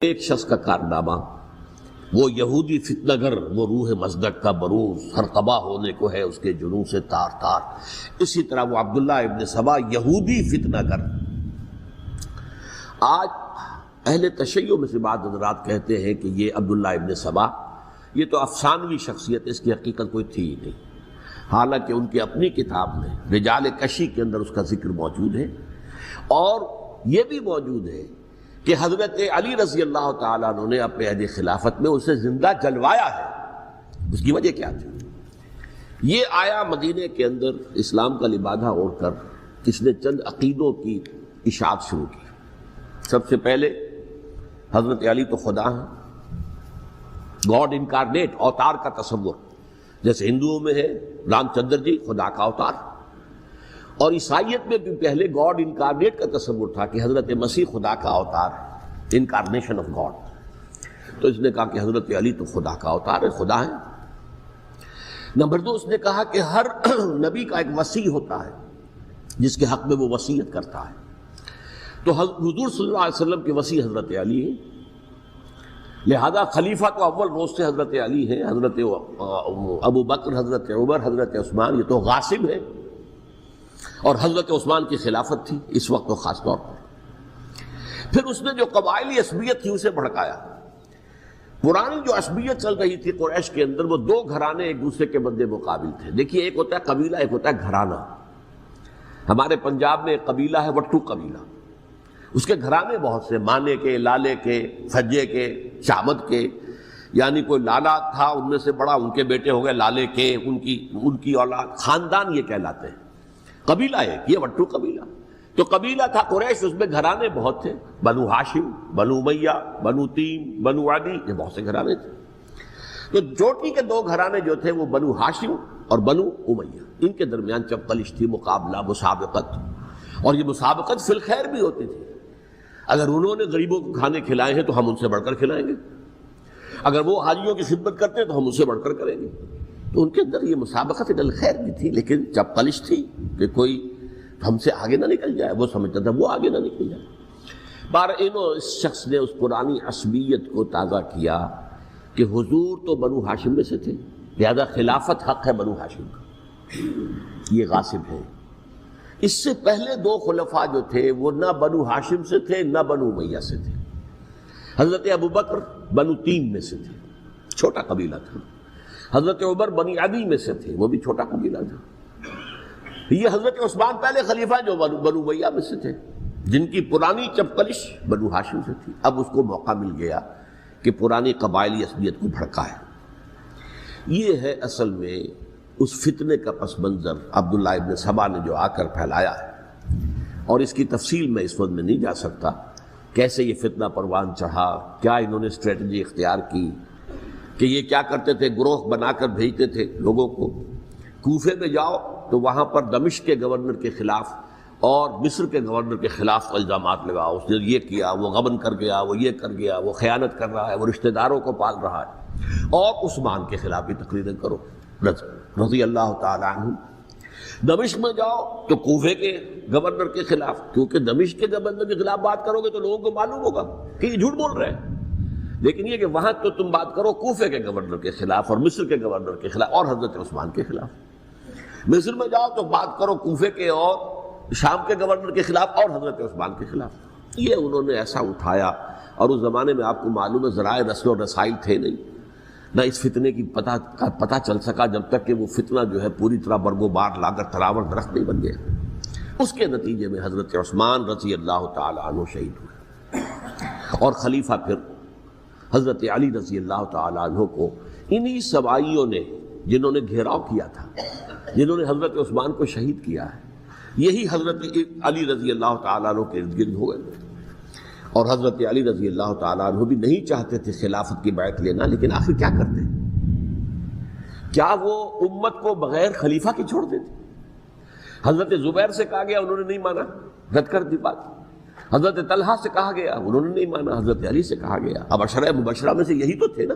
ایک شخص کا کارنامہ، وہ یہودی فتنہ گر، وہ روح مصدق کا بروز، ہر قبا ہونے کو ہے اس کے جنوں سے تار تار۔ اسی طرح وہ عبداللہ ابن سبا یہودی فتنہ گر۔ آج اہل تشیع میں سے بعض حضرات کہتے ہیں کہ یہ عبداللہ ابن سبا یہ تو افسانوی شخصیت، اس کی حقیقت کوئی تھی ہی نہیں، حالانکہ ان کی اپنی کتاب میں رجال کشی کے اندر اس کا ذکر موجود ہے، اور یہ بھی موجود ہے کہ حضرت علی رضی اللہ تعالیٰ عنہ نے اپنے عہد خلافت میں اسے زندہ جلوایا ہے۔ اس کی وجہ کیا تھی؟ یہ آیا مدینے کے اندر اسلام کا لبادہ اوڑھ کر اس نے چند عقیدوں کی اشاعت شروع کی۔ سب سے پہلے حضرت علی تو خدا ہیں، گاڈ انکارنیٹ، اوتار کا تصور، جیسے ہندوؤں میں ہے رام چندر جی خدا کا اوتار، اور عیسائیت میں بھی پہلے گاڈ انکارنیٹ کا تصور تھا کہ حضرت مسیح خدا کا اوتار ہے، انکارنیشن آف گاڈ۔ تو اس نے کہا کہ حضرت علی تو خدا کا اوتار ہے، خدا ہے۔ نمبر دو، اس نے کہا کہ ہر نبی کا ایک وصی ہوتا ہے جس کے حق میں وہ وصیت کرتا ہے، تو حضور صلی اللہ علیہ وسلم کے وصی حضرت علی ہیں، لہذا خلیفہ تو اول روز سے حضرت علی ہیں، حضرت ابو بکر، حضرت عمر، حضرت عثمان، یہ تو غاصب ہے، اور حضرت عثمان کی خلافت تھی اس وقت خاص طور پر۔ پھر اس نے جو قبائلی عصبیت تھی اسے بھڑکایا۔ پرانی جو عصبیت چل رہی تھی قریش کے اندر، وہ دو گھرانے ایک دوسرے کے مد مقابل تھے۔ دیکھیے، ایک ہوتا ہے قبیلہ، ایک ہوتا ہے گھرانہ۔ ہمارے پنجاب میں ایک قبیلہ ہے وٹو قبیلہ، اس کے گھرانے بہت سے، مانے کے، لالے کے، سجے کے، شامد کے، یعنی کوئی لالا تھا ان میں سے بڑا، ان کے بیٹے ہو گئے لالے کے، ان کی اولاد، خاندان یہ کہلاتے ہیں۔ قبیلہ ایک، یہ وٹو قبیلہ۔ تو قبیلہ تھا قریش، اس میں گھرانے بہت تھے، بنو ہاشم، بنو امیہ، بنو تیم، بنو عدی، یہ بہت سے گھرانے تھے۔ تو چوٹی کے دو گھرانے جو تھے وہ بنو ہاشم اور بنو امیہ، ان کے درمیان چپقلش تھی، مقابلہ، مسابقت، اور یہ مسابقت فی الخیر بھی ہوتی تھی۔ اگر انہوں نے غریبوں کو کھانے کھلائے ہیں تو ہم ان سے بڑھ کر کھلائیں گے، اگر وہ حاجیوں کی خدمت کرتے ہیں تو ہم ان سے بڑھ کر کریں گے۔ تو ان کے اندر یہ مسابقت الخیر بھی تھی، لیکن چپقلش تھی کہ کوئی ہم سے آگے نہ نکل جائے، وہ سمجھتا تھا وہ آگے نہ نکل جائے۔ اس شخص نے اس پرانی عصبیت کو تازہ کیا کہ حضور تو بنو ہاشم میں سے تھے، لہذا خلافت حق ہے بنو ہاشم کا، یہ غاصب ہے۔ اس سے پہلے دو خلفاء جو تھے وہ نہ بنو ہاشم سے تھے نہ بنو امیہ سے تھے۔ حضرت ابو بکر بنو تیم میں سے تھے، چھوٹا قبیلہ تھا۔ حضرت عمر بنی عدی میں سے تھے، وہ بھی چھوٹا قبیلہ تھا۔ یہ حضرت عثمان پہلے خلیفہ جو بنو امیہ میں سے تھے، جن کی پرانی چپقلش بنو ہاشم سے تھی۔ اب اس کو موقع مل گیا کہ پرانی قبائلی عصبیت کو بھڑکائے۔ یہ ہے اصل میں اس فتنے کا پس منظر عبداللہ ابن سبا نے جو آ کر پھیلایا ہے، اور اس کی تفصیل میں اس وقت میں نہیں جا سکتا، کیسے یہ فتنہ پروان چڑھا، کیا انہوں نے اسٹریٹجی اختیار کی، کہ یہ کیا کرتے تھے، گروہ بنا کر بھیجتے تھے لوگوں کو، کوفے میں جاؤ تو وہاں پر دمشق کے گورنر کے خلاف اور مصر کے گورنر کے خلاف الزامات لگاؤ، اس نے یہ کیا، وہ غبن کر گیا، وہ یہ کر گیا، وہ خیانت کر رہا ہے، وہ رشتہ داروں کو پال رہا ہے، اور عثمان کے خلاف بھی تقریریں کرو رضی اللہ تعالیٰ عنہ۔ دمشق میں جاؤ تو کوفے کے گورنر کے خلاف، کیونکہ دمشق کے گورنر کے خلاف بات کرو گے تو لوگوں کو معلوم ہوگا کہ یہ جھوٹ بول رہے ہیں، لیکن یہ کہ وہاں تو تم بات کرو کوفے کے گورنر کے خلاف اور مصر کے گورنر کے خلاف اور حضرت عثمان کے خلاف۔ مصر میں جاؤ تو بات کرو کوفے کے اور شام کے گورنر کے خلاف اور حضرت عثمان کے خلاف۔ یہ انہوں نے ایسا اٹھایا، اور اس زمانے میں آپ کو معلوم ہے ذرائع رسل و رسائل تھے نہیں، نہ اس فتنے کی پتہ چل سکا جب تک کہ وہ فتنہ جو ہے پوری طرح برگو بار لا کر تراور درخت نہیں بن گیا۔ اس کے نتیجے میں حضرت عثمان رضی اللہ تعالیٰ عنہ شہید ہوئے، اور خلیفہ پھر حضرت علی رضی اللہ تعالیٰ عنہ کو انہی سوائیوں نے، جنہوں نے گھیراؤ کیا تھا، جنہوں نے حضرت عثمان کو شہید کیا ہے، یہی حضرت علی رضی اللہ تعالیٰ عنہ کے ارد گرد ہو گئے۔ اور حضرت علی رضی اللہ تعالیٰ عنہ بھی نہیں چاہتے تھے خلافت کی بیعت لینا، لیکن آخر کیا کرتے؟ کیا وہ امت کو بغیر خلیفہ کی چھوڑ دیتے؟ حضرت زبیر سے کہا گیا، انہوں نے نہیں مانا، رد کر دی بات۔ حضرت طلحہ سے کہا گیا، انہوں نے نہیں مانا۔ حضرت علی سے کہا گیا، اب عشرہ مبشرہ میں سے یہی تو تھے نا،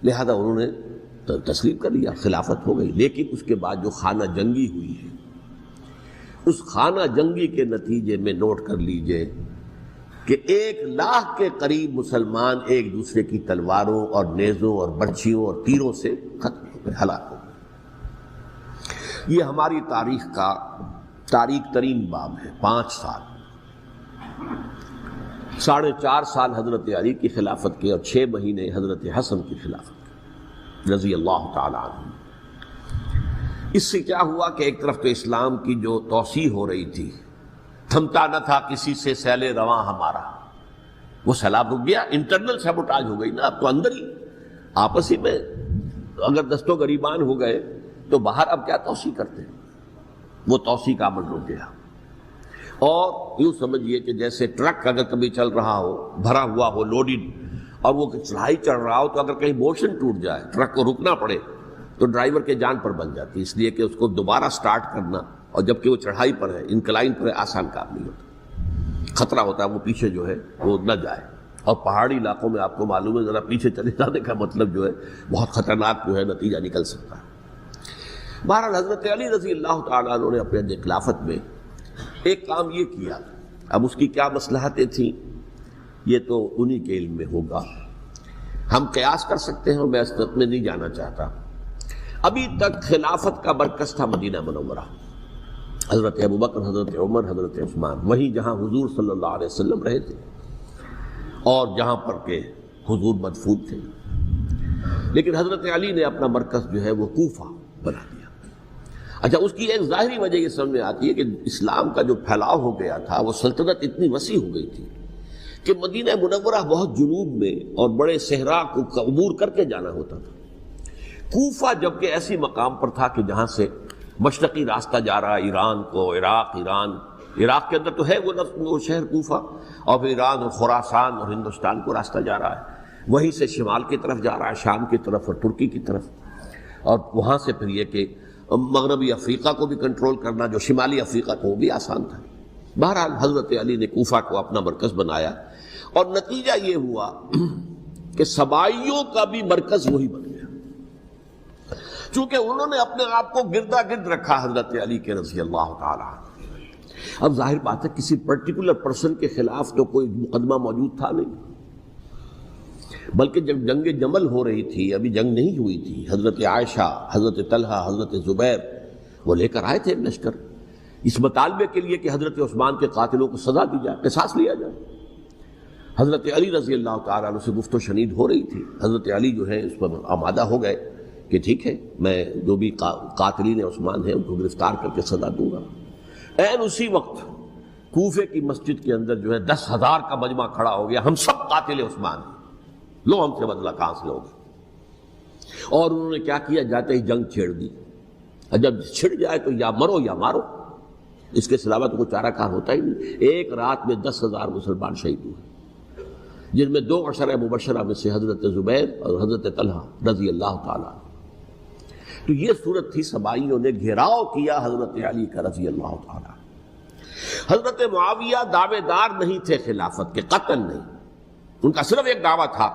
لہذا انہوں نے تسلیم کر لیا، خلافت ہو گئی۔ لیکن اس کے بعد جو خانہ جنگی ہوئی ہے، اس خانہ جنگی کے نتیجے میں نوٹ کر لیجئے کہ 1,00,000 کے قریب مسلمان ایک دوسرے کی تلواروں اور نیزوں اور برچھیوں اور تیروں سے ختم ہو گئے، ہلاک ہو گئے۔ یہ ہماری تاریخ کا تاریخ ترین باب ہے۔ 5 سال، 4.5 سال حضرت علی کی خلافت کے اور 6 مہینے حضرت حسن کی خلافت کے رضی اللہ تعالی عنہ۔ اس سے کیا ہوا کہ ایک طرف تو اسلام کی جو توسیع ہو رہی تھی، تھمتا نہ تھا کسی سے سیل رواں ہمارا، وہ سیلاب رک گیا، انٹرنل سیبوٹاج ہو گئی نا، اب تو اندر ہی آپس ہی میں اگر دست و گریبان ہو گئے تو باہر اب کیا توسیع کرتے ہیں، وہ توسیع کا عمل رک گیا۔ اور یوں سمجھیے کہ جیسے ٹرک اگر کبھی چل رہا ہو، بھرا ہوا ہو، لوڈڈ، اور وہ چڑھائی چڑھ رہا ہو، تو اگر کہیں موشن ٹوٹ جائے، ٹرک کو رکنا پڑے، تو ڈرائیور کے جان پر بن جاتی، اس لیے کہ اس کو دوبارہ سٹارٹ کرنا، اور جبکہ وہ چڑھائی پر ہے، انکلائن پر ہے، آسان کام نہیں ہوتا، خطرہ ہوتا ہے وہ پیچھے جو ہے وہ نہ جائے۔ اور پہاڑی علاقوں میں آپ کو معلوم ہے ذرا پیچھے چلے جانے کا مطلب جو ہے بہت خطرناک جو ہے نتیجہ نکل سکتا ہے۔ بہرحال حضرت علی رضی اللہ تعالیٰ عنہ نے اپنے خلافت میں ایک کام یہ کیا، اب اس کی کیا مصلحتیں تھیں یہ تو انہی کے علم میں ہوگا، ہم قیاس کر سکتے ہیں، میں اس میں نہیں جانا چاہتا۔ ابھی تک خلافت کا مرکز تھا مدینہ منورہ، حضرت ابوبکر، حضرت عمر، حضرت عثمان، وہیں جہاں حضور صلی اللہ علیہ وسلم رہے تھے اور جہاں پر کہ حضور مدفون تھے۔ لیکن حضرت علی نے اپنا مرکز جو ہے وہ کوفہ بنا دیا۔ اچھا، اس کی ایک ظاہری وجہ یہ سمجھ میں آتی ہے کہ اسلام کا جو پھیلاؤ ہو گیا تھا، وہ سلطنت اتنی وسیع ہو گئی تھی کہ مدینہ منورہ بہت جنوب میں اور بڑے صحرا کو عبور کر کے جانا ہوتا تھا۔ کوفہ جبکہ ایسی مقام پر تھا کہ جہاں سے مشرقی راستہ جا رہا ہے ایران کو، عراق کے اندر تو ہے وہ شہر کوفہ، اور پھر ایران اور خراسان اور ہندوستان کو راستہ جا رہا ہے، وہیں سے شمال کی طرف جا رہا ہے، شام کی طرف اور ترکی کی طرف، اور وہاں سے پھر یہ کہ مغربی افریقہ کو بھی کنٹرول کرنا، جو شمالی افریقہ کو، وہ بھی آسان تھا۔ بہرحال حضرت علی نے کوفہ کو اپنا مرکز بنایا، اور نتیجہ یہ ہوا کہ سبائیوں کا بھی مرکز وہی بن گیا، چونکہ انہوں نے اپنے آپ کو گردا گرد رکھا حضرت علی کے رضی اللہ تعالیٰ۔ اب ظاہر بات ہے کسی پرٹیکولر پرسن کے خلاف تو کوئی مقدمہ موجود تھا نہیں، بلکہ جب جنگ جمل ہو رہی تھی، ابھی جنگ نہیں ہوئی تھی، حضرت عائشہ، حضرت طلحہ، حضرت زبیر وہ لے کر آئے تھے ایک لشکر اس مطالبے کے لیے کہ حضرت عثمان کے قاتلوں کو سزا دی جائے، قصاص لیا جائے۔ حضرت علی رضی اللہ تعالیٰ عنہ سے گفت و شنید ہو رہی تھی، حضرت علی جو ہے اس پر آمادہ ہو گئے کہ ٹھیک ہے، میں جو بھی قاتلین عثمان ہیں ان کو گرفتار کر کے سزا دوں گا۔ عین اسی وقت کوفے کی مسجد کے اندر جو ہے 10,000 کا مجمع کھڑا ہو گیا، ہم سب قاتل عثمان ہیں، لو ہم سے بدلہ کہاں سے لوگے۔ اور انہوں نے کیا کیا، جاتے ہی جنگ چھیڑ دی، اور جب چھڑ جائے تو یا مرو یا مارو، اس کے علاوہ تو کوئی چارہ کار ہوتا ہی نہیں۔ ایک رات میں 10,000 مسلمان شہید ہوئے، جن میں 2 عشرہ مبشرہ میں سے حضرت زبیر اور حضرت طلحہ رضی اللہ تعالیٰ۔ تو یہ صورت تھی، سبائیوں نے گھیراؤ کیا حضرت علی کا رضی اللہ تعالیٰ۔ حضرت معاویہ دعوے دار نہیں تھے خلافت کے، قطعاً نہیں، ان کا صرف ایک دعویٰ تھا،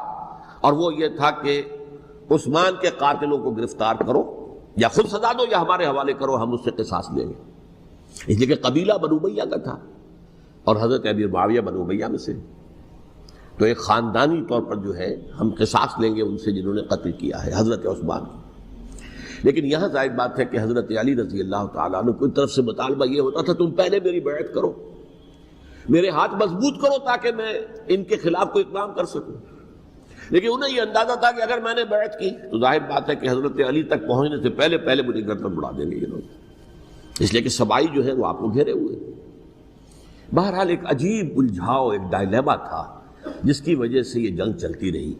اور وہ یہ تھا کہ عثمان کے قاتلوں کو گرفتار کرو، یا خود سزا دو یا ہمارے حوالے کرو، ہم اس سے قصاص لیں گے۔ اس لیے کہ قبیلہ بنو امیہ کا تھا، اور حضرت ابی معاویہ بنو امیہ میں سے، تو ایک خاندانی طور پر جو ہے ہم قصاص لیں گے ان سے جنہوں نے قتل کیا ہے حضرت عثمان کو۔ لیکن یہاں ظاہر بات ہے کہ حضرت علی رضی اللہ تعالیٰ عنہ کی طرف سے مطالبہ یہ ہوتا تھا، تم پہلے میری بیعت کرو، میرے ہاتھ مضبوط کرو تاکہ میں ان کے خلاف کوئی اقدام کر سکوں۔ لیکن انہیں یہ اندازہ تھا کہ اگر میں نے بیعت کی تو ظاہر بات ہے کہ حضرت علی تک پہنچنے سے پہلے مجھے گردن اڑا دیں گے یہ لوگ، اس لیے کہ سبائی جو ہے وہ آپ کو گھیرے ہوئے۔ بہرحال ایک عجیب الجھاؤ، ایک ڈائلیما تھا جس کی وجہ سے یہ جنگ چلتی رہی،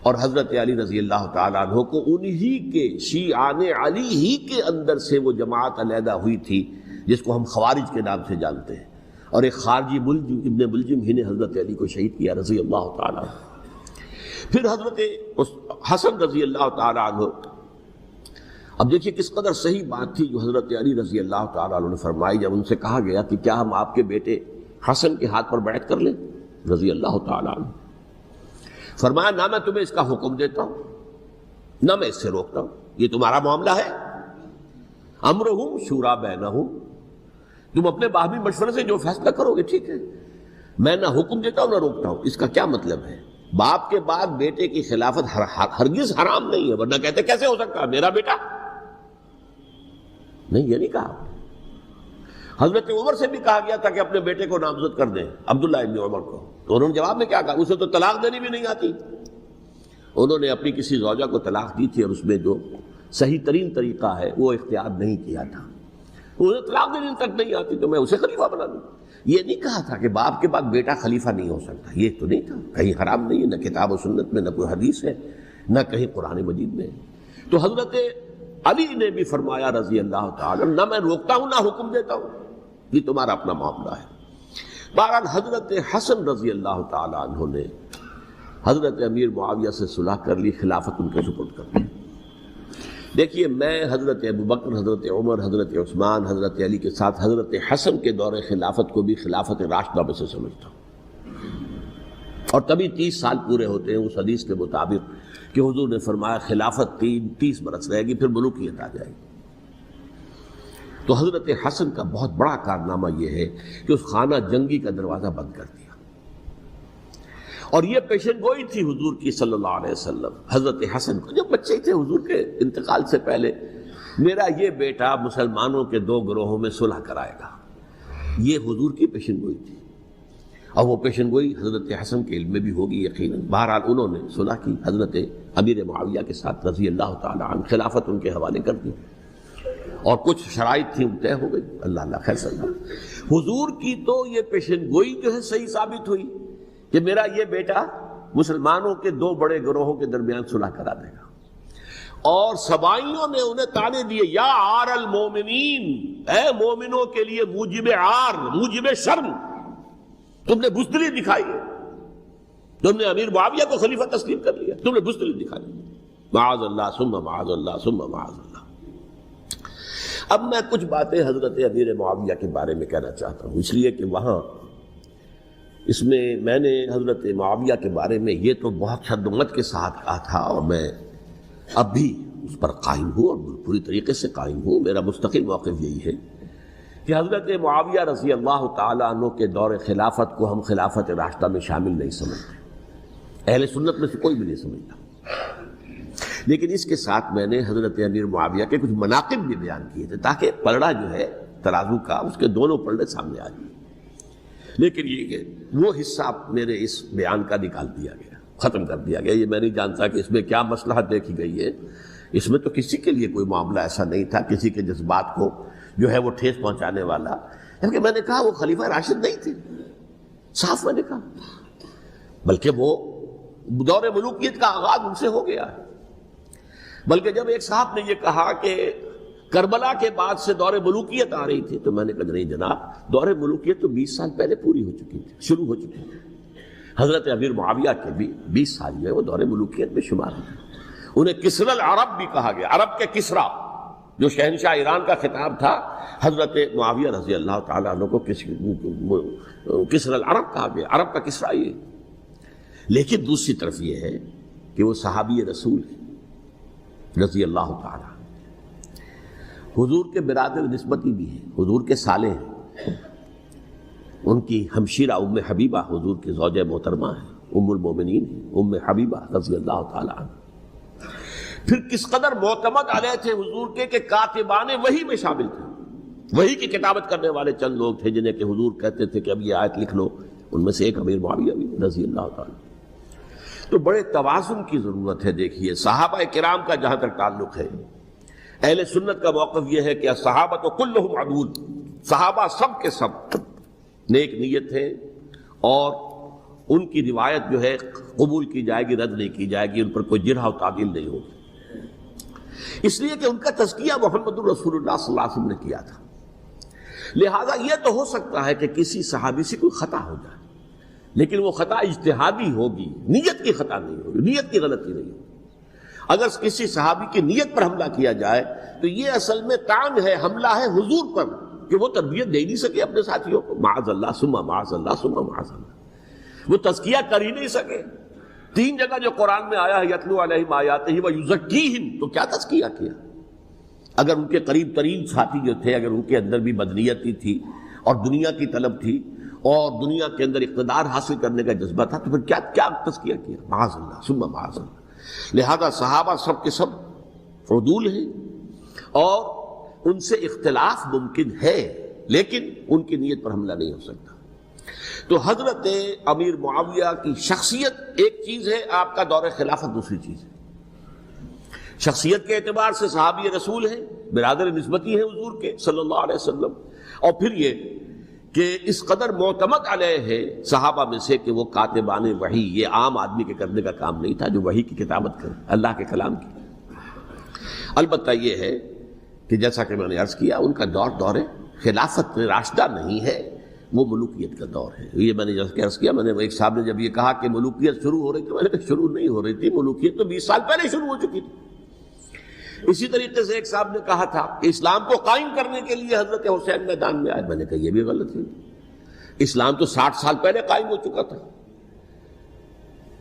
اور حضرت علی رضی اللہ تعالیٰ عنہ کو انہی کے شیعان علی ہی کے اندر سے وہ جماعت علیحدہ ہوئی تھی جس کو ہم خوارج کے نام سے جانتے ہیں، اور ایک خارجی ابن ملجم ہی نے حضرت علی کو شہید کیا رضی اللہ تعالیٰ عنہ۔ پھر حضرت حسن رضی اللہ تعالیٰ عنہ، اب دیکھیے کس قدر صحیح بات تھی جو حضرت علی رضی اللہ تعالیٰ عنہ نے فرمائی جب ان سے کہا گیا کہ کیا ہم آپ کے بیٹے حسن کے ہاتھ پر بیعت کر لیں رضی اللہ تعالیٰ عنہ۔ فرمایا نہ میں تمہیں اس کا حکم دیتا ہوں نہ میں اس سے روکتا ہوں، یہ تمہارا معاملہ ہے، امرہم شورا بینہم، تم اپنے باہمی مشورے سے جو فیصلہ کرو گے ٹھیک ہے، میں نہ حکم دیتا ہوں نہ روکتا ہوں. اس کا کیا مطلب ہے؟ باپ کے بعد بیٹے کی خلافت ہرگز حرام نہیں ہے، ورنہ کہتے کیسے ہو سکتا ہے میرا بیٹا؟ نہیں، یہ نہیں کہا. حضرت عمر سے بھی کہا گیا تھا کہ اپنے بیٹے کو نامزد کر دیں، عبداللہ ابن عمر کو، تو انہوں نے جواب میں کیا کہا؟ اسے تو طلاق دینی بھی نہیں آتی. انہوں نے اپنی کسی زوجہ کو طلاق دی تھی اور اس میں جو صحیح ترین طریقہ ہے وہ اختیار نہیں کیا تھا. انہیں طلاق دینے تک نہیں آتی تو میں اسے خلیفہ بنا دوں. یہ نہیں کہا تھا کہ باپ کے بعد بیٹا خلیفہ نہیں ہو سکتا، یہ تو نہیں تھا. کہیں حرام نہیں ہے، نہ کتاب و سنت میں، نہ کوئی حدیث ہے، نہ کہیں قرآن مجید میں. تو حضرت علی نے بھی فرمایا رضی اللہ تعالی، نہ میں روکتا ہوں نہ حکم دیتا ہوں، یہ تمہارا اپنا معاملہ ہے. بہرحال حضرت حسن رضی اللہ تعالی عنہ نے حضرت امیر معاویہ سے صلح کر لی، خلافت ان کے سپرد کر دی. دیکھیے، میں حضرت ابوبکر، حضرت عمر، حضرت عثمان، حضرت علی کے ساتھ حضرت حسن کے دور خلافت کو بھی خلافت راشدہ میں سے سمجھتا ہوں. اور تبھی 30 سال پورے ہوتے ہیں اس حدیث کے مطابق کہ حضور نے فرمایا خلافت 30 برس رہے گی، پھر ملوکیت آ جائے گی. تو حضرت حسن کا بہت بڑا کارنامہ یہ ہے کہ اس خانہ جنگی کا دروازہ بند کر دیا. اور یہ پیشن گوئی تھی حضور کی صلی اللہ علیہ وسلم. حضرت حسن کو جب بچے تھے حضور کے انتقال سے پہلے، میرا یہ بیٹا مسلمانوں کے 2 گروہوں میں صلح کرائے گا، یہ حضور کی پیشن گوئی تھی. اور وہ پیشن گوئی حضرت حسن کے علم میں بھی ہوگی یقیناً. بہرحال انہوں نے صلح کی حضرت امیر معاویہ کے ساتھ رضی اللہ تعالی عنہ، خلافت ان کے حوالے کر دی اور کچھ شرائط تھیں طے ہو گئی. اللہ خیر صلی اللہ. حضور کی تو یہ پیشن گوئی جو ہے صحیح ثابت ہوئی کہ میرا یہ بیٹا مسلمانوں کے 2 بڑے گروہوں کے درمیان صلح کرا دے گا. اور سبائیوں نے انہیں تانے دیے، یا عار المومنین، اے مومنوں کے لیے موجب عار، موجب شرم تم نے بزدلی دکھائی ہے، تم نے امیر معاویہ کو خلیفہ تسلیم کر لیا، تم نے بزدلی دکھائی. معاذ اللہ ثم معاذ اللہ ثم معاذ اللہ. اب میں کچھ باتیں حضرت امیر معاویہ کے بارے میں کہنا چاہتا ہوں، اس لیے کہ وہاں اس میں نے حضرت معاویہ کے بارے میں یہ تو بہت شدت کے ساتھ کہا تھا، اور میں اب بھی اس پر قائم ہوں اور پوری طریقے سے قائم ہوں. میرا مستقل موقف یہی ہے کہ حضرت معاویہ رضی اللہ تعالیٰ عنہ کے دور خلافت کو ہم خلافت راشدہ میں شامل نہیں سمجھتے، اہل سنت میں سے کوئی بھی نہیں سمجھتا. لیکن اس کے ساتھ میں نے حضرت امیر معاویہ کے کچھ مناقب بھی بیان کیے تھے تاکہ پلڑا جو ہے ترازو کا اس کے دونوں پلڑے سامنے آ جائیں. لیکن یہ کہ وہ حصہ میرے اس بیان کا نکال دیا گیا، ختم کر دیا گیا. یہ میں نہیں جانتا کہ اس میں کیا مصلحت دیکھی گئی ہے. اس میں تو کسی کے لیے کوئی معاملہ ایسا نہیں تھا کسی کے جذبات کو جو ہے وہ ٹھیس پہنچانے والا. کیونکہ میں نے کہا وہ خلیفہ راشد نہیں تھے، صاف میں نے کہا، بلکہ وہ دور ملوکیت کا آغاز ان سے ہو گیا ہے. بلکہ جب ایک صاحب نے یہ کہا کہ کربلا کے بعد سے دور ملوکیت آ رہی تھی، تو میں نے کہا نہیں جناب، دور ملوکیت تو 20 سال پہلے پوری ہو چکی تھی، شروع ہو چکی تھی. حضرت امیر معاویہ کے بھی 20 سال جو ہے وہ دور ملوکیت میں شمار ہیں. انہیں کسری العرب بھی کہا گیا، عرب کے کسریٰ جو شہنشاہ ایران کا خطاب تھا، حضرت معاویہ رضی اللہ تعالیٰ عنہ کو کسری العرب کہا گیا، عرب کا کسریٰ یہ. لیکن دوسری طرف یہ ہے کہ وہ صحابی رسول ہیں رضی اللہ تعالیٰ، حضور کے برادر نسبتی بھی ہیں، حضور کے سالے ہیں. ان کی ہمشیرہ ام حبیبہ حضور کی زوجہ محترمہ ہیں، ام المومنین ہیں، ام حبیبہ رضی اللہ تعالیٰ عنہ. پھر کس قدر معتمد علیہ تھے حضور کے کہ کاتبان وحی میں شامل تھے. وحی کی کتابت کرنے والے چند لوگ تھے جنہیں کہ حضور کہتے تھے کہ اب یہ آیت لکھ لو. ان میں سے ایک امیر معاویہ بھی رضی اللہ تعالیٰ. تو بڑے توازن کی ضرورت ہے. دیکھیے صحابہ کرام کا جہاں تک تعلق ہے، اہل سنت کا موقف یہ ہے کہ صحابہ تو کلہم عدول، صحابہ سب کے سب نیک نیت ہے اور ان کی روایت جو ہے قبول کی جائے گی، رد نہیں کی جائے گی، ان پر کوئی جرح و تعدیل نہیں ہوگی. اس لیے کہ ان کا تزکیہ محمد الرسول اللہ صلی اللہ علیہ وسلم نے کیا تھا. لہذا یہ تو ہو سکتا ہے کہ کسی صحابی سے کوئی خطا ہو جائے، لیکن وہ خطا اجتہادی ہوگی، نیت کی خطا نہیں ہوگی، نیت کی غلطی نہیں ہوگی. اگر کسی صحابی کی نیت پر حملہ کیا جائے تو یہ اصل میں طعن ہے، حملہ ہے حضور پر کہ وہ تربیت دے نہیں سکے اپنے ساتھیوں کو. معاذ اللہ ثم معاذ اللہ ثم معاذ اللہ، وہ تزکیہ کر ہی نہیں سکے. 3 جگہ جو قرآن میں آیا ہے یتلو علیہم آیاتہ ویزکیہم، تو کیا تزکیہ کیا؟ اگر ان کے قریب ترین ساتھی جو تھے، اگر ان کے اندر بھی بدنیتی تھی اور دنیا کی طلب تھی، اور دنیا کے اندر اقتدار حاصل کرنے کا جذبہ تھا، تو پھر کیا کیا تزکیہ کیا؟ معاذ اللہ ثم معاذ اللہ۔ لہذا صحابہ سب کے سب عدول ہیں اور ان سے اختلاف ممکن ہے، لیکن ان کی نیت پر حملہ نہیں ہو سکتا۔ تو حضرت امیر معاویہ کی شخصیت ایک چیز ہے، آپ کا دور خلافت دوسری چیز ہے۔ شخصیت کے اعتبار سے صحابی رسول ہیں، برادر نسبتی ہیں حضور کے صلی اللہ علیہ وسلم، اور پھر یہ کہ اس قدر معتمد علیہ ہے صحابہ میں سے کہ وہ کاتبان وحی، یہ عام آدمی کے کرنے کا کام نہیں تھا جو وحی کی کتابت کرے، اللہ کے کلام کی۔ البتہ یہ ہے کہ جیسا کہ میں نے عرض کیا، ان کا دور خلافت راشدہ نہیں ہے، وہ ملوکیت کا دور ہے۔ یہ میں نے جیسا عرض کیا، میں نے ایک صاحب نے جب یہ کہا کہ ملوکیت شروع ہو رہی تھی، میں نے کہا شروع نہیں ہو رہی تھی، ملوکیت تو 20 سال پہلے شروع ہو چکی تھی۔ اسی طریقے سے ایک صاحب نے کہا تھا کہ اسلام کو قائم کرنے کے لیے حضرت حسین میدان میں آئے، میں نے کہا یہ بھی غلط ہے، اسلام تو 60 سال پہلے قائم ہو چکا تھا،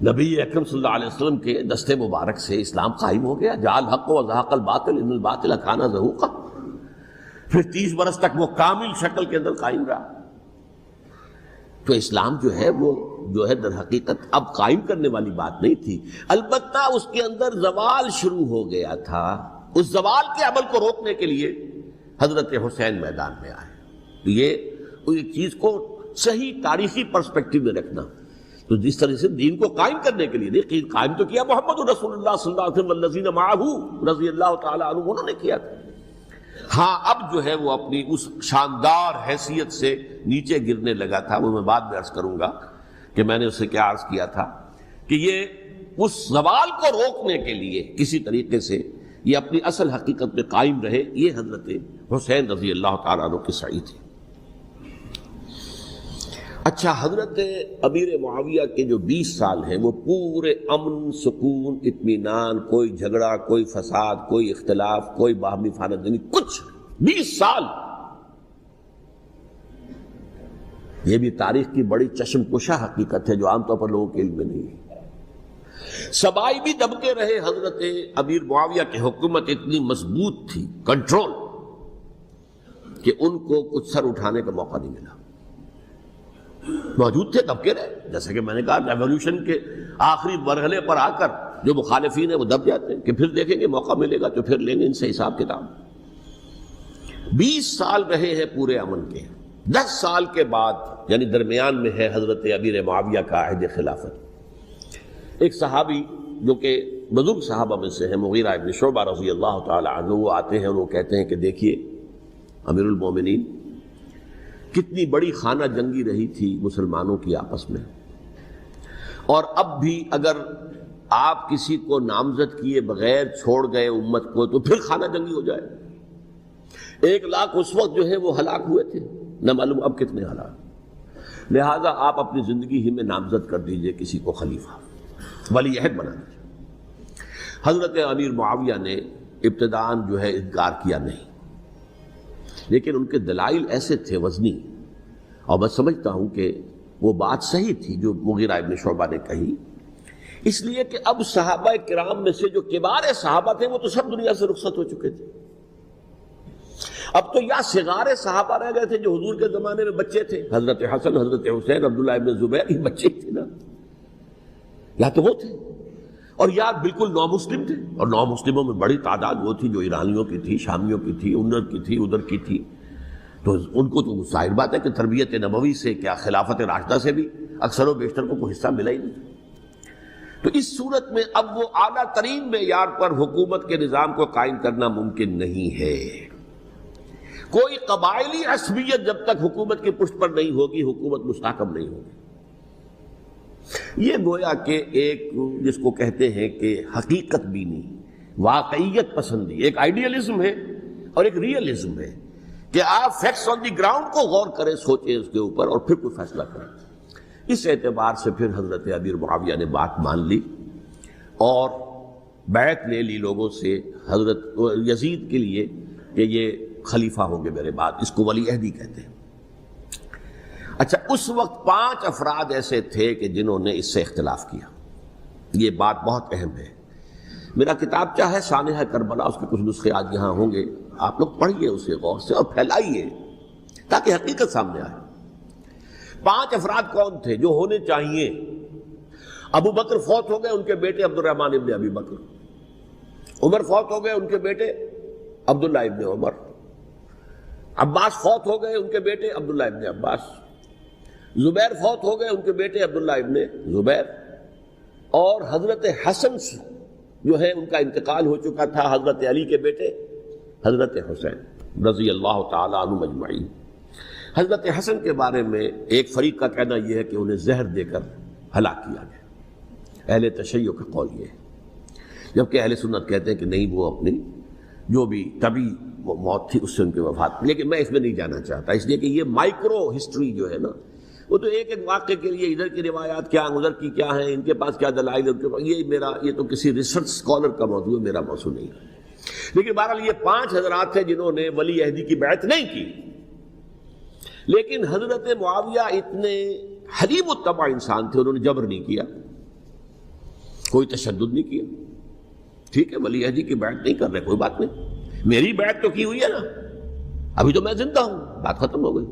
نبی اکرم صلی اللہ علیہ وسلم کے دست مبارک سے اسلام قائم ہو گیا، جاء الحق وزهق الباطل ان الباطل کان زهوقا، پھر 30 برس تک وہ کامل شکل کے اندر قائم رہا۔ تو اسلام جو ہے در حقیقت اب قائم کرنے والی بات نہیں تھی، البتہ اس کے اندر زوال شروع ہو گیا تھا، اس زوال کے عمل کو روکنے کے لیے حضرت حسین میدان میں آئے۔ یہ ایک چیز کو صحیح تاریخی پرسپیکٹو میں رکھنا، تو جس طرح سے دین کو قائم کرنے کے لیے نہیں، قائم تو کیا محمد رسول اللہ صلی اللہ علیہ وسلم والذین معہ رضی اللہ تعالی عنہ، انہوں نے کیا تھا۔ ہاں اب جو ہے وہ اپنی اس شاندار حیثیت سے نیچے گرنے لگا تھا، وہ میں بعد میں عرض کروں گا کہ میں نے اسے کیا عرض کیا تھا کہ یہ اس زوال کو روکنے کے لیے کسی طریقے سے یہ اپنی اصل حقیقت میں قائم رہے، یہ حضرت حسین رضی اللہ تعالیٰ عنہ کی سعی تھی۔ اچھا، حضرت امیر معاویہ کے جو 20 سال ہیں وہ پورے امن، سکون، اطمینان، کوئی جھگڑا، کوئی فساد، کوئی اختلاف، کوئی باہمی خانہ، کچھ 20 سال۔ یہ بھی تاریخ کی بڑی چشم کشا حقیقت ہے جو عام طور پر لوگوں کے علم میں نہیں ہے۔ سبائی بھی دبکے رہے، حضرت امیر معاویہ کی حکومت اتنی مضبوط تھی، کنٹرول، کہ ان کو کچھ سر اٹھانے کا موقع نہیں ملا۔ موجود تھے، دبکے رہے، جیسے کہ میں نے کہا ریولوشن کے آخری مرحلے پر آ کر جو مخالفین ہیں وہ دب جاتے ہیں کہ پھر دیکھیں گے، موقع ملے گا تو پھر لیں گے ان سے حساب کتاب۔ 20 سال رہے ہیں پورے امن کے، 10 سال کے بعد یعنی درمیان میں ہے حضرت امیر معاویہ کا عہد خلافت۔ ایک صحابی جو کہ بزرگ صحابہ میں سے ہیں، مغیرہ ابن شعبہ رضی اللہ تعالی عنہ، وہ آتے ہیں اور وہ کہتے ہیں کہ دیکھیے امیر المومنین، کتنی بڑی خانہ جنگی رہی تھی مسلمانوں کی آپس میں، اور اب بھی اگر آپ کسی کو نامزد کیے بغیر چھوڑ گئے امت کو تو پھر خانہ جنگی ہو جائے۔ 1 لاکھ اس وقت جو ہے وہ ہلاک ہوئے تھے، نہ معلوم اب کتنے ہلاک۔ لہٰذا آپ اپنی زندگی ہی میں نامزد کر دیجئے کسی کو خلیفہ، ولی عہد بنا دیجئے۔ حضرت امیر معاویہ نے ابتداءً جو ہے انکار کیا نہیں، لیکن ان کے دلائل ایسے تھے وزنی، اور میں سمجھتا ہوں کہ وہ بات صحیح تھی جو مغیرہ ابن شعبہ نے کہی، اس لیے کہ اب صحابہ کرام میں سے جو کبار صحابہ تھے وہ تو سب دنیا سے رخصت ہو چکے تھے۔ اب تو یا صغار صحابہ رہ گئے تھے جو حضور کے زمانے میں بچے تھے، حضرت حسن، حضرت حسین، عبداللہ ابن زبیر، یہ بچے تھے نا، یا تو وہ تھے، اور یا بالکل نو مسلم تھے، اور نو مسلموں میں بڑی تعداد وہ تھی جو ایرانیوں کی تھی، شامیوں کی تھی، ادھر کی تھی، ادھر کی تھی، تو ان کو تو ظاہر بات ہے کہ تربیت نبوی سے کیا خلافت راشدہ سے بھی اکثر و بیشتر کو کوئی حصہ ملا ہی نہیں۔ تو اس صورت میں اب وہ اعلیٰ ترین معیار پر حکومت کے نظام کو قائم کرنا ممکن نہیں ہے۔ کوئی قبائلی عصبیت جب تک حکومت کی پشت پر نہیں ہوگی، حکومت مستحکم نہیں ہوگی۔ یہ گویا کہ ایک جس کو کہتے ہیں کہ حقیقت بینی، واقعیت پسندی، ایک آئیڈیلزم ہے اور ایک ریئلزم ہے کہ آپ فیکٹس آن دی گراؤنڈ کو غور کریں، سوچیں اس کے اوپر اور پھر کوئی فیصلہ کریں۔ اس اعتبار سے پھر حضرت امیر معاویہ نے بات مان لی اور بیعت لے لی لوگوں سے حضرت یزید کے لیے کہ یہ خلیفہ ہوں گے میرے بعد، اس کو ولی عہدی کہتے ہیں۔ اچھا، اس وقت 5 افراد ایسے تھے کہ جنہوں نے اس سے اختلاف کیا، یہ بات بہت اہم ہے۔ میرا کتاب کیا ہے سانحہ کربلا، اس کے کچھ نسخے آج یہاں ہوں گے، آپ لوگ پڑھیے اسے غور سے اور پھیلائیے تاکہ حقیقت سامنے آئے۔ 5 افراد کون تھے جو ہونے چاہیے؟ ابو بکر فوت ہو گئے، ان کے بیٹے عبد الرحمن ابن ابی بکر. عمر فوت ہو گئے، ان کے بیٹے عبداللہ ابن عمر. عباس فوت ہو گئے، ان کے بیٹے عبداللہ ابن عباس. زبیر فوت ہو گئے، ان کے بیٹے عبداللہ ابن زبیر. اور حضرت حسن جو ہے ان کا انتقال ہو چکا تھا، حضرت علی کے بیٹے حضرت حسین رضی اللہ تعالی عنہ مجمعین. حضرت حسن کے بارے میں ایک فریق کا کہنا یہ ہے کہ انہیں زہر دے کر ہلاک کیا گیا. اہل تشیع کا قول یہ ہے، جبکہ اہل سنت کہتے ہیں کہ نہیں، وہ اپنی جو بھی طبی موت تھی اس سے ان کی وفات. لیکن میں اس میں نہیں جانا چاہتا، اس لیے کہ یہ مائکرو ہسٹری جو ہے نا، وہ تو ایک ایک واقعے کے لیے ادھر کی روایات کیا، ادھر کی کیا ہیں، ان کے پاس کیا دلائل، ان کے پاس یہ تو کسی ریسرچ اسکالر کا موضوع ہے، میرا موضوع نہیں ہے. لیکن بہرحال یہ 5 حضرات تھے جنہوں نے ولی عہدی کی بیعت نہیں کی. لیکن حضرت معاویہ اتنے حلیم الطبع انسان تھے، انہوں نے جبر نہیں کیا، کوئی تشدد نہیں کیا. ٹھیک ہے، ولی عہدی کی بیعت نہیں کر رہے، کوئی بات نہیں، میری بیعت تو کی ہوئی ہے نا، ابھی تو میں زندہ ہوں، بات ختم ہو گئی.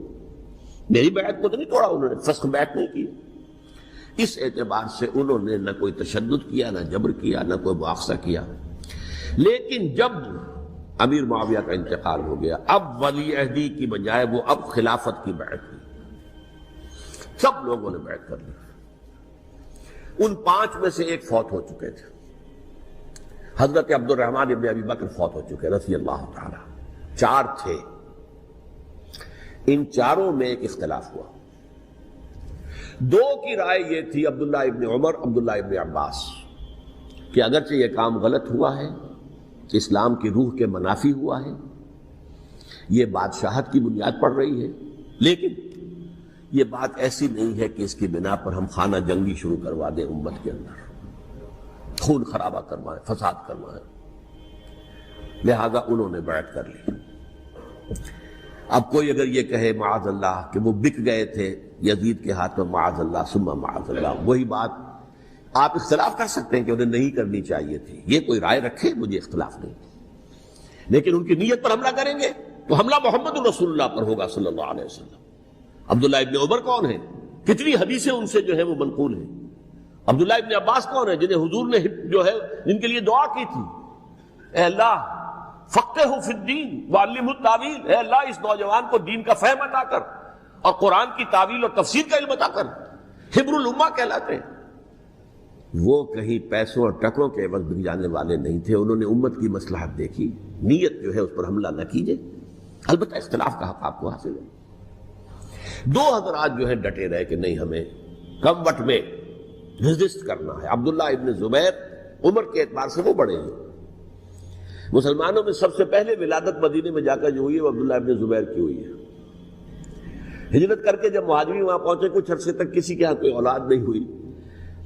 میری بیعت کو تو نہیں توڑا انہوں نے، فسخ بیعت نہیں کی. اس اعتبار سے انہوں نے نہ کوئی تشدد کیا، نہ جبر کیا، نہ کوئی مواخذہ کیا. لیکن جب امیر معاویہ کا انتقال ہو گیا، اب ولی عہدی کی بجائے وہ اب خلافت کی بیعت کی. سب لوگوں نے بیعت کر لی. ان 5 میں سے ایک فوت ہو چکے تھے. حضرت عبد الرحمن ابن ابی بکر فوت ہو چکے رضی اللہ تعالی. 4 تھے، ان 4 میں ایک اختلاف ہوا. 2 کی رائے یہ تھی، عبداللہ ابن عمر، عبداللہ ابن عباس، کہ اگرچہ یہ کام غلط ہوا ہے، اسلام کی روح کے منافی ہوا ہے، یہ بادشاہت کی بنیاد پڑ رہی ہے، لیکن یہ بات ایسی نہیں ہے کہ اس کی بنا پر ہم خانہ جنگی شروع کروا دیں، امت کے اندر خون خرابہ کروائیں، فساد کروائیں. لہذا انہوں نے بیعت کر لی. اب کوئی اگر یہ کہے معاذ اللہ کہ وہ بک گئے تھے یزید کے ہاتھ میں، معاذ اللہ ثم معاذ اللہ، وہی بات آپ اختلاف کر سکتے ہیں کہ انہیں نہیں کرنی چاہیے تھی، یہ کوئی رائے رکھے، مجھے اختلاف نہیں. لیکن ان کی نیت پر حملہ کریں گے تو حملہ محمد رسول اللہ پر ہوگا صلی اللہ علیہ وسلم. عبداللہ ابن عمر کون ہیں؟ کتنی حدیثیں ان سے جو ہے وہ منقول ہیں. عبداللہ ابن عباس کون ہیں؟ جنہیں حضور نے جو ہے جن کے لیے دعا کی تھی، اے اللہ فقہہ فی الدین وعلمہ التاویل، اے اللہ اس نوجوان کو دین کا فہم عطا کر اور قرآن کی تعویل اور تفسیر کا علم عطا کر. حبر الامہ کہلاتے ہیں. وہ کہیں پیسوں اور ٹکروں کے عوض بک جانے والے نہیں تھے. انہوں نے امت کی مصلحت دیکھی، نیت جو ہے اس پر حملہ نہ کیجیے. البتہ اختلاف کا حق آپ کو حاصل ہے. 2 حضرات جو ہے ڈٹے رہے کہ نہیں، ہمیں کم وقت میں ریزسٹ کرنا ہے. عبداللہ ابن زبیر عمر کے اعتبار سے وہ بڑے ہیں. مسلمانوں میں سب سے پہلے ولادت مدینے میں جا کر جو ہوئی ہے وہ عبداللہ ابن زبیر کی ہوئی ہے. ہجرت کر کے جب مہاجرین وہاں پہنچے، کچھ عرصے تک کسی کے ہاں کوئی اولاد نہیں ہوئی،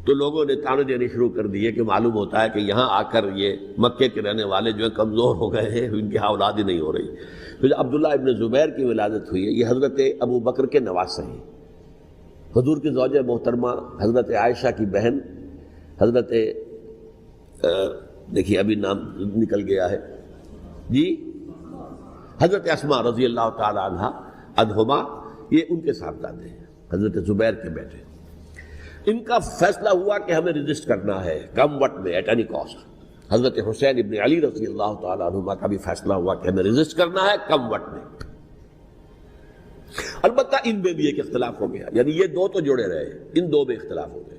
تو لوگوں نے تانے دینے شروع کر دیے کہ معلوم ہوتا ہے کہ یہاں آ کر یہ مکے کے رہنے والے جو ہیں کمزور ہو گئے ہیں، ان کی اولاد ہی نہیں ہو رہی. پھر عبداللہ ابن زبیر کی ولادت ہوئی ہے. یہ حضرت ابو بکر کے نواسے ہیں. حضور کی زوجہ محترمہ حضرت عائشہ کی بہن حضرت دیکھیے ابھی نام نکل گیا ہے جی، حضرت اسماء رضی اللہ تعالی عنہا عنہما، یہ ان کے صاحبزادے ہیں، حضرت زبیر کے بیٹے. ان کا فیصلہ ہوا کہ ہمیں رجسٹ کرنا ہے کم وقت میں، ایٹ اینی کاسٹ. حضرت حسین ابن علی رضی اللہ تعالی عنہما کا بھی فیصلہ ہوا کہ ہمیں رجسٹ کرنا ہے کم وقت میں. البتہ ان میں بھی ایک اختلاف ہو گیا، یعنی یہ 2 تو جڑے رہے، ان 2 میں اختلاف ہو گیا.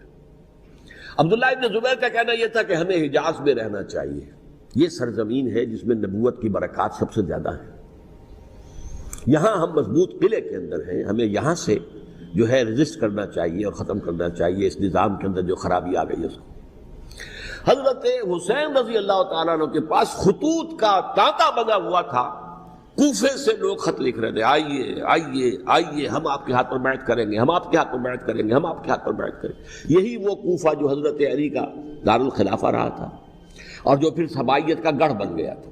عبداللہ ابن زبیر کا کہنا یہ تھا کہ ہمیں حجاز میں رہنا چاہیے، یہ سرزمین ہے جس میں نبوت کی برکات سب سے زیادہ ہیں، یہاں ہم مضبوط قلعے کے اندر ہیں، ہمیں یہاں سے جو ہے رجسٹ کرنا چاہیے اور ختم کرنا چاہیے اس نظام کے اندر جو خرابی آ گئی ہے اس کو. حضرت حسین رضی اللہ تعالیٰ عنہ کے پاس خطوط کا تانتا بنا ہوا تھا. کوفے سے لوگ خط لکھ رہے تھے، آئیے آئیے آئیے، ہم آپ کے ہاتھ پر بیعت کریں گے، ہم آپ کے ہاتھ پر بیعت کریں گے، ہم آپ کے ہاتھ پر بیعت کریں گے. یہی وہ کوفہ جو حضرت علی کا دارالخلافہ رہا تھا اور جو پھر سبائیت کا گڑھ بن گیا تھا.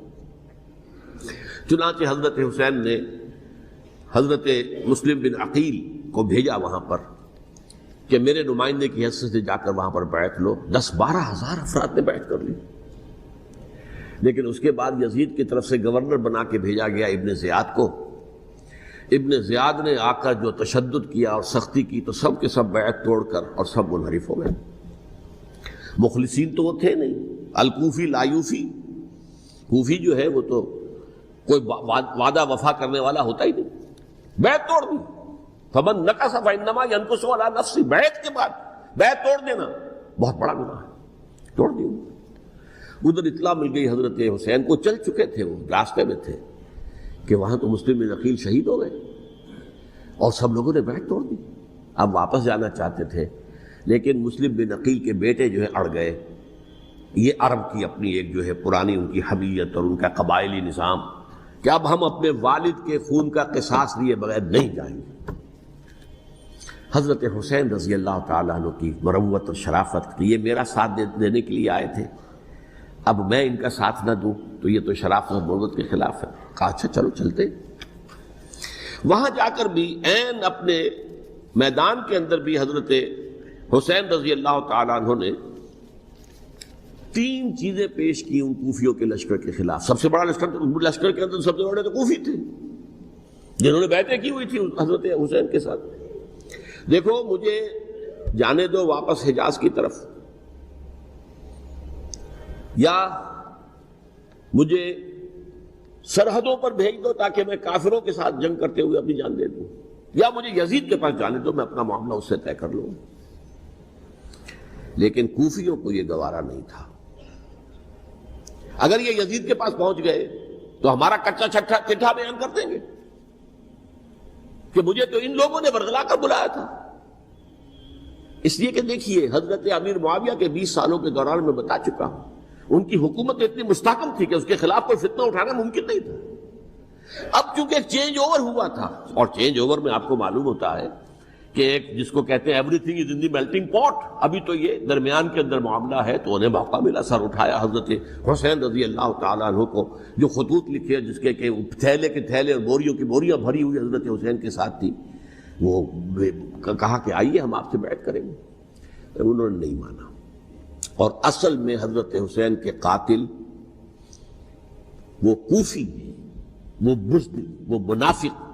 چنانچہ حضرت حسین نے حضرت مسلم بن عقیل کو بھیجا وہاں پر کہ میرے نمائندے کی حیثیت سے جا کر وہاں پر بیعت لو. 10-12 ہزار افراد نے بیعت کر لی. لیکن اس کے بعد یزید کی طرف سے گورنر بنا کے بھیجا گیا ابن زیاد کو. ابن زیاد نے آ کر جو تشدد کیا اور سختی کی تو سب کے سب بیعت توڑ کر اور سب منحرف ہو گئے. مخلصین تو وہ تھے نہیں. الکوفی لایوفی، کوفی جو ہے وہ تو کوئی وعدہ وفا کرنے والا ہوتا ہی نہیں، بیعت توڑ دی. فمن نقص فانما ينقص على نفسه، بیعت کے بعد بیعت توڑ دینا بہت بڑا گناہ ہے، توڑ دی. ادھر اطلاع مل گئی حضرت حسین کو، چل چکے تھے، وہ راستے میں تھے کہ وہاں تو مسلم بن عقیل شہید ہو گئے اور سب لوگوں نے بیعت توڑ دی. اب واپس جانا چاہتے تھے لیکن مسلم بن عقیل کے بیٹے جو ہے اڑ گئے. یہ عرب کی اپنی ایک جو ہے پرانی ان کی حمیت اور ان کا قبائلی نظام کہ اب ہم اپنے والد کے خون کا قصاص لیے بغیر نہیں جائیں گے. حضرت حسین رضی اللہ تعالیٰ عنہ کی مروت اور شرافت، یہ میرا ساتھ دینے کے لیے آئے تھے، اب میں ان کا ساتھ نہ دوں تو یہ تو شرافت اور مروت کے خلاف ہے. کہا اچھا چلو چلتے. وہاں جا کر بھی عین اپنے میدان کے اندر بھی حضرت حسین رضی اللہ تعالیٰ عنہ نے 3 چیزیں پیش کی ان کوفیوں کے لشکر کے خلاف. سب سے بڑا لشکر کے اندر سب سے بڑے تو کوفی تھے جنہوں نے بیعتیں کی ہوئی تھی حضرت حسین کے ساتھ. دیکھو مجھے جانے دو واپس حجاز کی طرف، یا مجھے سرحدوں پر بھیج دو تاکہ میں کافروں کے ساتھ جنگ کرتے ہوئے اپنی جان دے دوں، یا مجھے یزید کے پاس جانے دو، میں اپنا معاملہ اس سے طے کر لوں. لیکن کوفیوں کو یہ گوارا نہیں تھا. اگر یہ یزید کے پاس پہنچ گئے تو ہمارا کچا چٹھا بیان کر دیں گے کہ مجھے تو ان لوگوں نے برگلا کر بلایا تھا. اس لیے کہ دیکھیے حضرت امیر معاویہ کے 20 سالوں کے دوران میں بتا چکا ہوں ان کی حکومت اتنی مستحکم تھی کہ اس کے خلاف کوئی فتنہ اٹھانا ممکن نہیں تھا. اب چونکہ ایک چینج اوور ہوا تھا، اور چینج اوور میں آپ کو معلوم ہوتا ہے کہ ایک جس کو کہتے ہیں every thing is in the melting پاٹ، ابھی تو یہ درمیان کے اندر معاملہ ہے، تو انہیں موقع ملا. سر اٹھایا حضرت حسین رضی اللہ تعالیٰ عنہ کو، جو خطوط لکھے جس کے کہ تھیلے کے تھیلے اور بوریوں کی بوریاں بھری ہوئی حضرت حسین کے ساتھ تھی، وہ کہا کہ آئیے ہم آپ سے بیعت کریں گے. انہوں نے نہیں مانا. اور اصل میں حضرت حسین کے قاتل وہ کوفی، وہ بزدل، وہ منافق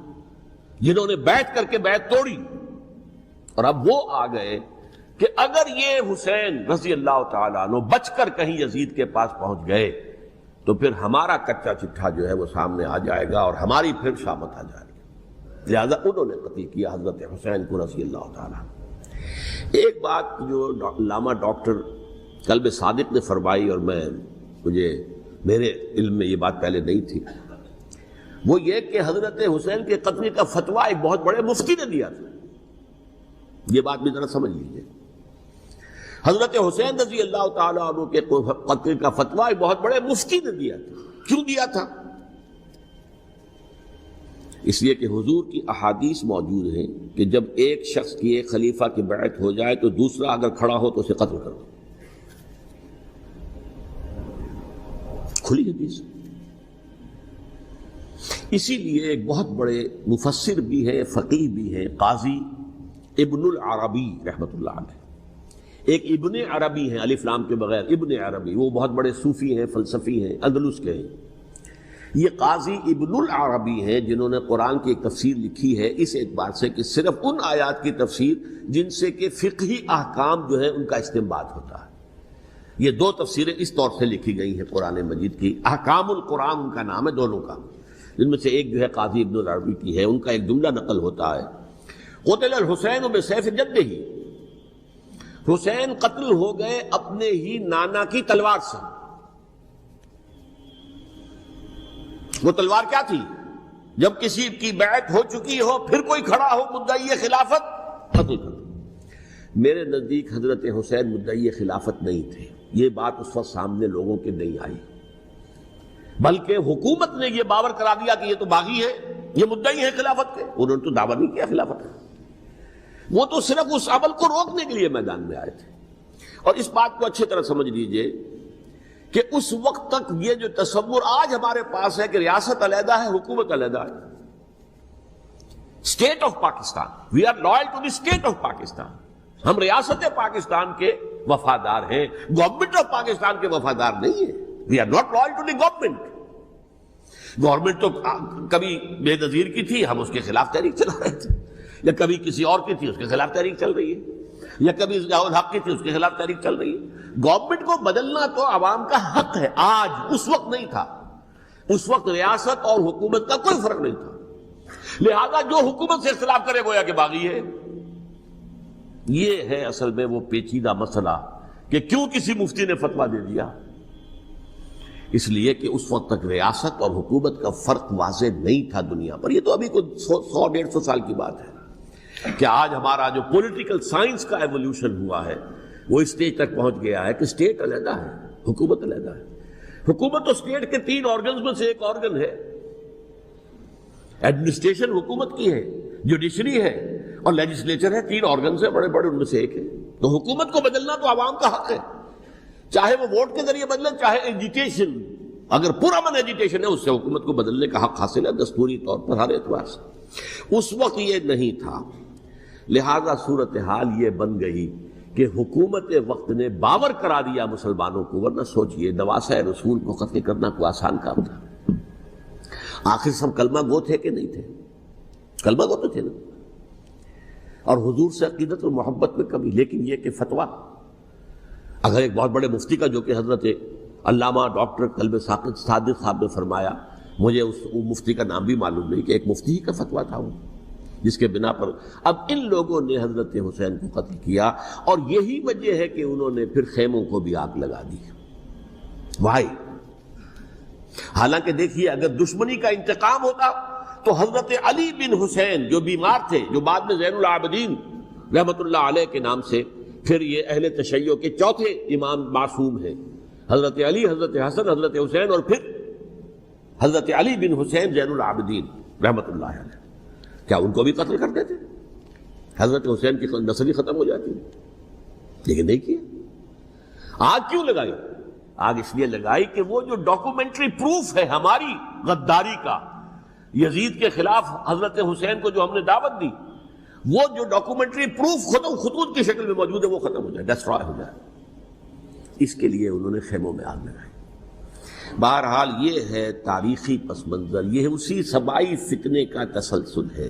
جنہوں نے بیعت کر کے بیعت توڑی. اور اب وہ آ گئے کہ اگر یہ حسین رضی اللہ تعالیٰ عنہ بچ کر کہیں یزید کے پاس پہنچ گئے تو پھر ہمارا کچا چٹھا جو ہے وہ سامنے آ جائے گا اور ہماری پھر شامت آ جائے گی. لہذا انہوں نے قتل کیا حضرت حسین کو رضی اللہ تعالیٰ. ایک بات جو علامہ ڈاکٹر قلب صادق نے فرمائی، اور مجھے میرے علم میں یہ بات پہلے نہیں تھی، وہ یہ کہ حضرت حسین کے قتل کا فتویٰ ایک بہت بڑے مفتی نے دیا تھا. یہ بات بھی ذرا سمجھ لیجیے. حضرت حسین رضی اللہ تعالیٰ عنہ کے قتل کا فتویٰ ایک بہت بڑے مفتی نے دیا تھا. کیوں دیا تھا؟ اس لیے کہ حضور کی احادیث موجود ہیں کہ جب ایک شخص کی ایک خلیفہ کی بیعت ہو جائے تو دوسرا اگر کھڑا ہو تو اسے قتل کر دو. کھلی حدیث. اسی لیے ایک بہت بڑے مفسر بھی ہیں، فقیہ بھی ہیں، قاضی ابن العربی رحمۃ اللہ علیہ. ایک ابن عربی ہیں الف لام کے بغیر، ابن عربی، وہ بہت بڑے صوفی ہیں، فلسفی ہیں، اندلس کے ہیں. یہ قاضی ابن العربی ہیں جنہوں نے قرآن کی ایک تفسیر لکھی ہے اس اعتبار سے کہ صرف ان آیات کی تفسیر جن سے کہ فقہی احکام جو ہے ان کا استنباط ہوتا ہے. یہ 2 تفسیریں اس طور سے لکھی گئی ہیں قرآن مجید کی. احکام القرآن ان کا نام ہے دونوں کا، جن میں سے ایک جو ہے قاضی ابن العربی کی ہے. ان کا ایک جملہ نقل ہوتا ہے، قتل الحسین بسیف جدہ، حسین قتل ہو گئے اپنے ہی نانا کی تلوار سے. وہ تلوار کیا تھی؟ جب کسی کی بیعت ہو چکی ہو پھر کوئی کھڑا ہو مدعی خلافت، قتل کر دو. میرے نزدیک حضرت حسین مدعی خلافت نہیں تھے. یہ بات اس وقت سامنے لوگوں کے نہیں آئی، بلکہ حکومت نے یہ باور کرا دیا کہ یہ تو باغی ہے، یہ مدعی ہے خلافت کے. انہوں نے تو دعویٰ نہیں کیا خلافت کا، وہ تو صرف اس عمل کو روکنے کے لیے میدان میں آئے تھے. اور اس بات کو اچھی طرح سمجھ لیجئے کہ اس وقت تک یہ جو تصور آج ہمارے پاس ہے کہ ریاست علیحدہ ہے، حکومت علیحدہ ہے، state of Pakistan, we are loyal to the state of Pakistan, ہم ریاست پاکستان کے وفادار ہیں، گورنمنٹ آف پاکستان کے وفادار نہیں ہیں. We are not loyal to the government. Government تو کبھی بے نظیر کی تھی، ہم اس کے خلاف تحریک چلا رہے تھے، یا کبھی کسی اور کی تھی اس کے خلاف تحریک چل رہی ہے، یا کبھی ضیاء الحق کی تھی اس کے خلاف تحریک چل رہی ہے۔ گورنمنٹ کو بدلنا تو عوام کا حق ہے، آج، اس وقت نہیں تھا۔ اس وقت ریاست اور حکومت کا کوئی فرق نہیں تھا، لہذا جو حکومت سے اختلاف کرے گویا کہ باغی ہے۔ یہ ہے اصل میں وہ پیچیدہ مسئلہ کہ کیوں کسی مفتی نے فتویٰ دے دیا؟ اس لیے کہ اس وقت تک ریاست اور حکومت کا فرق واضح نہیں تھا دنیا پر۔ یہ تو ابھی کوئی 100-150 سال کی بات ہے کہ آج ہمارا جو پولیٹیکل سائنس کا ایولیوشن ہوا ہے وہ اس اسٹیج تک پہنچ گیا ہے کہ اسٹیٹ علیحدہ ہے، حکومت علیحدہ ہے۔ حکومت تو اسٹیٹ کے 3 آرگنز میں سے ایک آرگن ہے، ایڈمنسٹریشن حکومت کی ہے، جوڈیشری ہے اور لیجسلیچر ہے، 3 آرگنز ہیں بڑے بڑے، ان میں سے ایک ہے۔ تو حکومت کو بدلنا تو عوام کا حق ہے، چاہے وہ ووٹ کے ذریعے بدلے، چاہے ایجیٹیشن، اگر پرامن ایجیٹیشن ہے اس سے حکومت کو بدلنے کا حق حاصل ہے دستوری طور پر ہر اعتبار سے۔ اس وقت یہ نہیں تھا، لہذا صورتحال یہ بن گئی کہ حکومت وقت نے باور کرا دیا مسلمانوں کو، ورنہ سوچئے نواسۂ رسول کو قتل کرنا کوئی آسان کام تھا؟ آخر سب کلمہ گو تھے کہ نہیں تھے؟ کلمہ گو تو تھے نا، اور حضور سے عقیدت اور محبت میں کمی، لیکن یہ کہ فتویٰ اگر ایک بہت بڑے مفتی کا، جو کہ حضرت علامہ ڈاکٹر قلب صادق صاحب نے فرمایا، مجھے اس مفتی کا نام بھی معلوم نہیں، کہ ایک مفتی ہی کا فتویٰ تھا وہ، جس کے بنا پر اب ان لوگوں نے حضرت حسین کو قتل کیا، اور یہی وجہ ہے کہ انہوں نے پھر خیموں کو بھی آگ لگا دی۔ وائی حالانکہ دیکھیے اگر دشمنی کا انتقام ہوتا تو حضرت علی بن حسین جو بیمار تھے، جو بعد میں زین العابدین رحمت اللہ علیہ کے نام سے پھر یہ اہل تشیع کے چوتھے امام معصوم ہیں، حضرت علی، حضرت حسن، حضرت حسین، اور پھر حضرت علی بن حسین زین العابدین رحمت اللہ علیہ، کیا ان کو بھی قتل کر دیتے؟ حضرت حسین کی نسل ہی ختم ہو جاتی، لیکن نہیں کیا۔ آگ کیوں لگائی؟ آگ اس لیے لگائی کہ وہ جو ڈاکومنٹری پروف ہے ہماری غداری کا یزید کے خلاف حضرت حسین کو جو ہم نے دعوت دی، وہ جو ڈاکومنٹری پروف خطوط کی شکل میں موجود ہے وہ ختم ہو جائے، ڈسٹرائے ہو جائے۔ اس کے لیے انہوں نے خیموں میں آگ لگائی۔ بہرحال یہ ہے تاریخی پس منظر، یہ اسی سبائی فتنے کا تسلسل ہے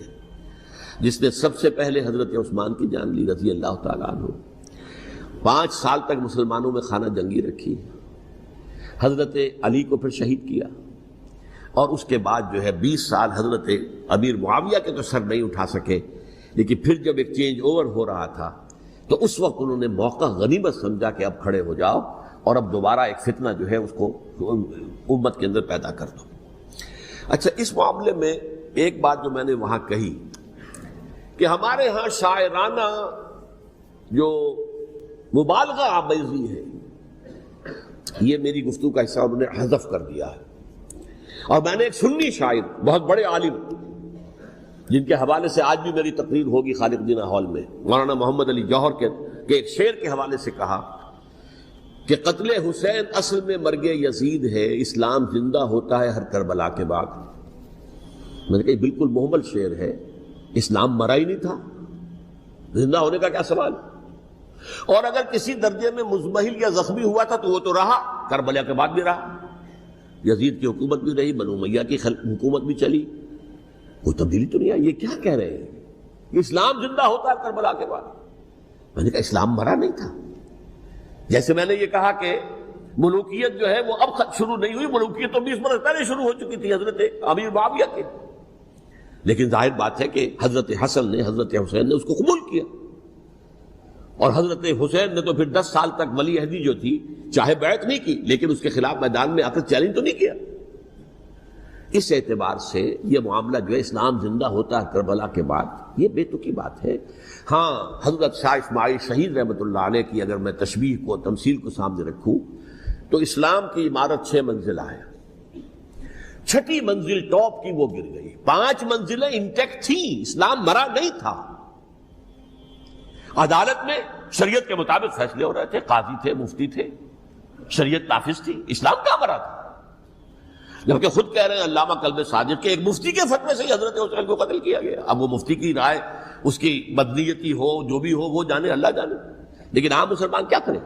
جس نے سب سے پہلے حضرت عثمان کی جان لی رضی اللہ تعالیٰ عنہ۔ 5 سال تک مسلمانوں میں خانہ جنگی رکھی، حضرت علی کو پھر شہید کیا، اور اس کے بعد جو ہے 20 سال حضرت امیر معاویہ کے تو سر نہیں اٹھا سکے، لیکن پھر جب ایک چینج اوور ہو رہا تھا تو اس وقت انہوں نے موقع غنیمت سمجھا کہ اب کھڑے ہو جاؤ اور اب دوبارہ ایک فتنہ جو ہے اس کو امت کے اندر پیدا کر دو۔ اچھا، اس معاملے میں ایک بات جو میں نے وہاں کہی کہ ہمارے ہاں شاعرانہ جو مبالغہ آمیزی ہے، یہ میری گفتگو کا حصہ انہوں نے حذف کر دیا ہے، اور میں نے ایک سنی شاعر، بہت بڑے عالم، جن کے حوالے سے آج بھی میری تقریر ہوگی خالق جناح ہال میں، مولانا محمد علی جوہر کے ایک شعر کے حوالے سے کہا کہ قتل حسین اصل میں مرگ یزید ہے، اسلام زندہ ہوتا ہے ہر کربلا کے بعد۔ میں نے کہا بالکل محمل شعر ہے، اسلام مرا ہی نہیں تھا، زندہ ہونے کا کیا سوال؟ اور اگر کسی درجے میں مزمحل یا زخمی ہوا تھا تو وہ تو رہا، کربلا کے بعد بھی رہا، یزید کی حکومت بھی رہی، بنو امیہ کی حکومت بھی چلی، کوئی تبدیلی تو نہیں آئی۔ یہ کیا کہہ رہے ہیں؟ اسلام زندہ ہوتا ہے کربلا کے بعد؟ میں نے کہا اسلام مرا نہیں تھا۔ جیسے میں نے یہ کہا کہ ملوکیت جو ہے وہ اب شروع نہیں ہوئی، ملوکیت تو 20 برس پہلے شروع ہو چکی تھی حضرت امیر معاویہ کے، لیکن ظاہر بات ہے کہ حضرت حسن نے، حضرت حسین نے اس کو قبول کیا، اور حضرت حسین نے تو پھر 10 سال تک ولی عہدی جو تھی چاہے بیعت نہیں کی، لیکن اس کے خلاف میدان میں آ کر چیلنج تو نہیں کیا۔ اس اعتبار سے یہ معاملہ جو ہے اسلام زندہ ہوتا ہے کربلا کے بعد، یہ بے تکی بات ہے۔ ہاں، حضرت شاہ اسماعیل شہید رحمۃ اللہ علیہ کی اگر میں تشبیہ کو، تمثیل کو سامنے رکھوں تو اسلام کی عمارت 6 منزلہ ہے، 6ٹھی منزل ٹاپ کی وہ گر گئی، 5 منزلیں انٹیکٹ تھیں، اسلام مرا نہیں تھا۔ عدالت میں شریعت کے مطابق فیصلے ہو رہے تھے، قاضی تھے، مفتی تھے، شریعت نافذ تھی، اسلام کیا مرا تھا؟ جبکہ خود کہہ رہے ہیں علامہ قلب صادق کہ ایک مفتی کے فتوے سے حضرت حسین کو قتل کیا گیا۔ اب وہ مفتی کی رائے، اس کی بدنیتی ہو، جو بھی ہو، وہ جانے، اللہ جانے، لیکن عام مسلمان کیا کرے؟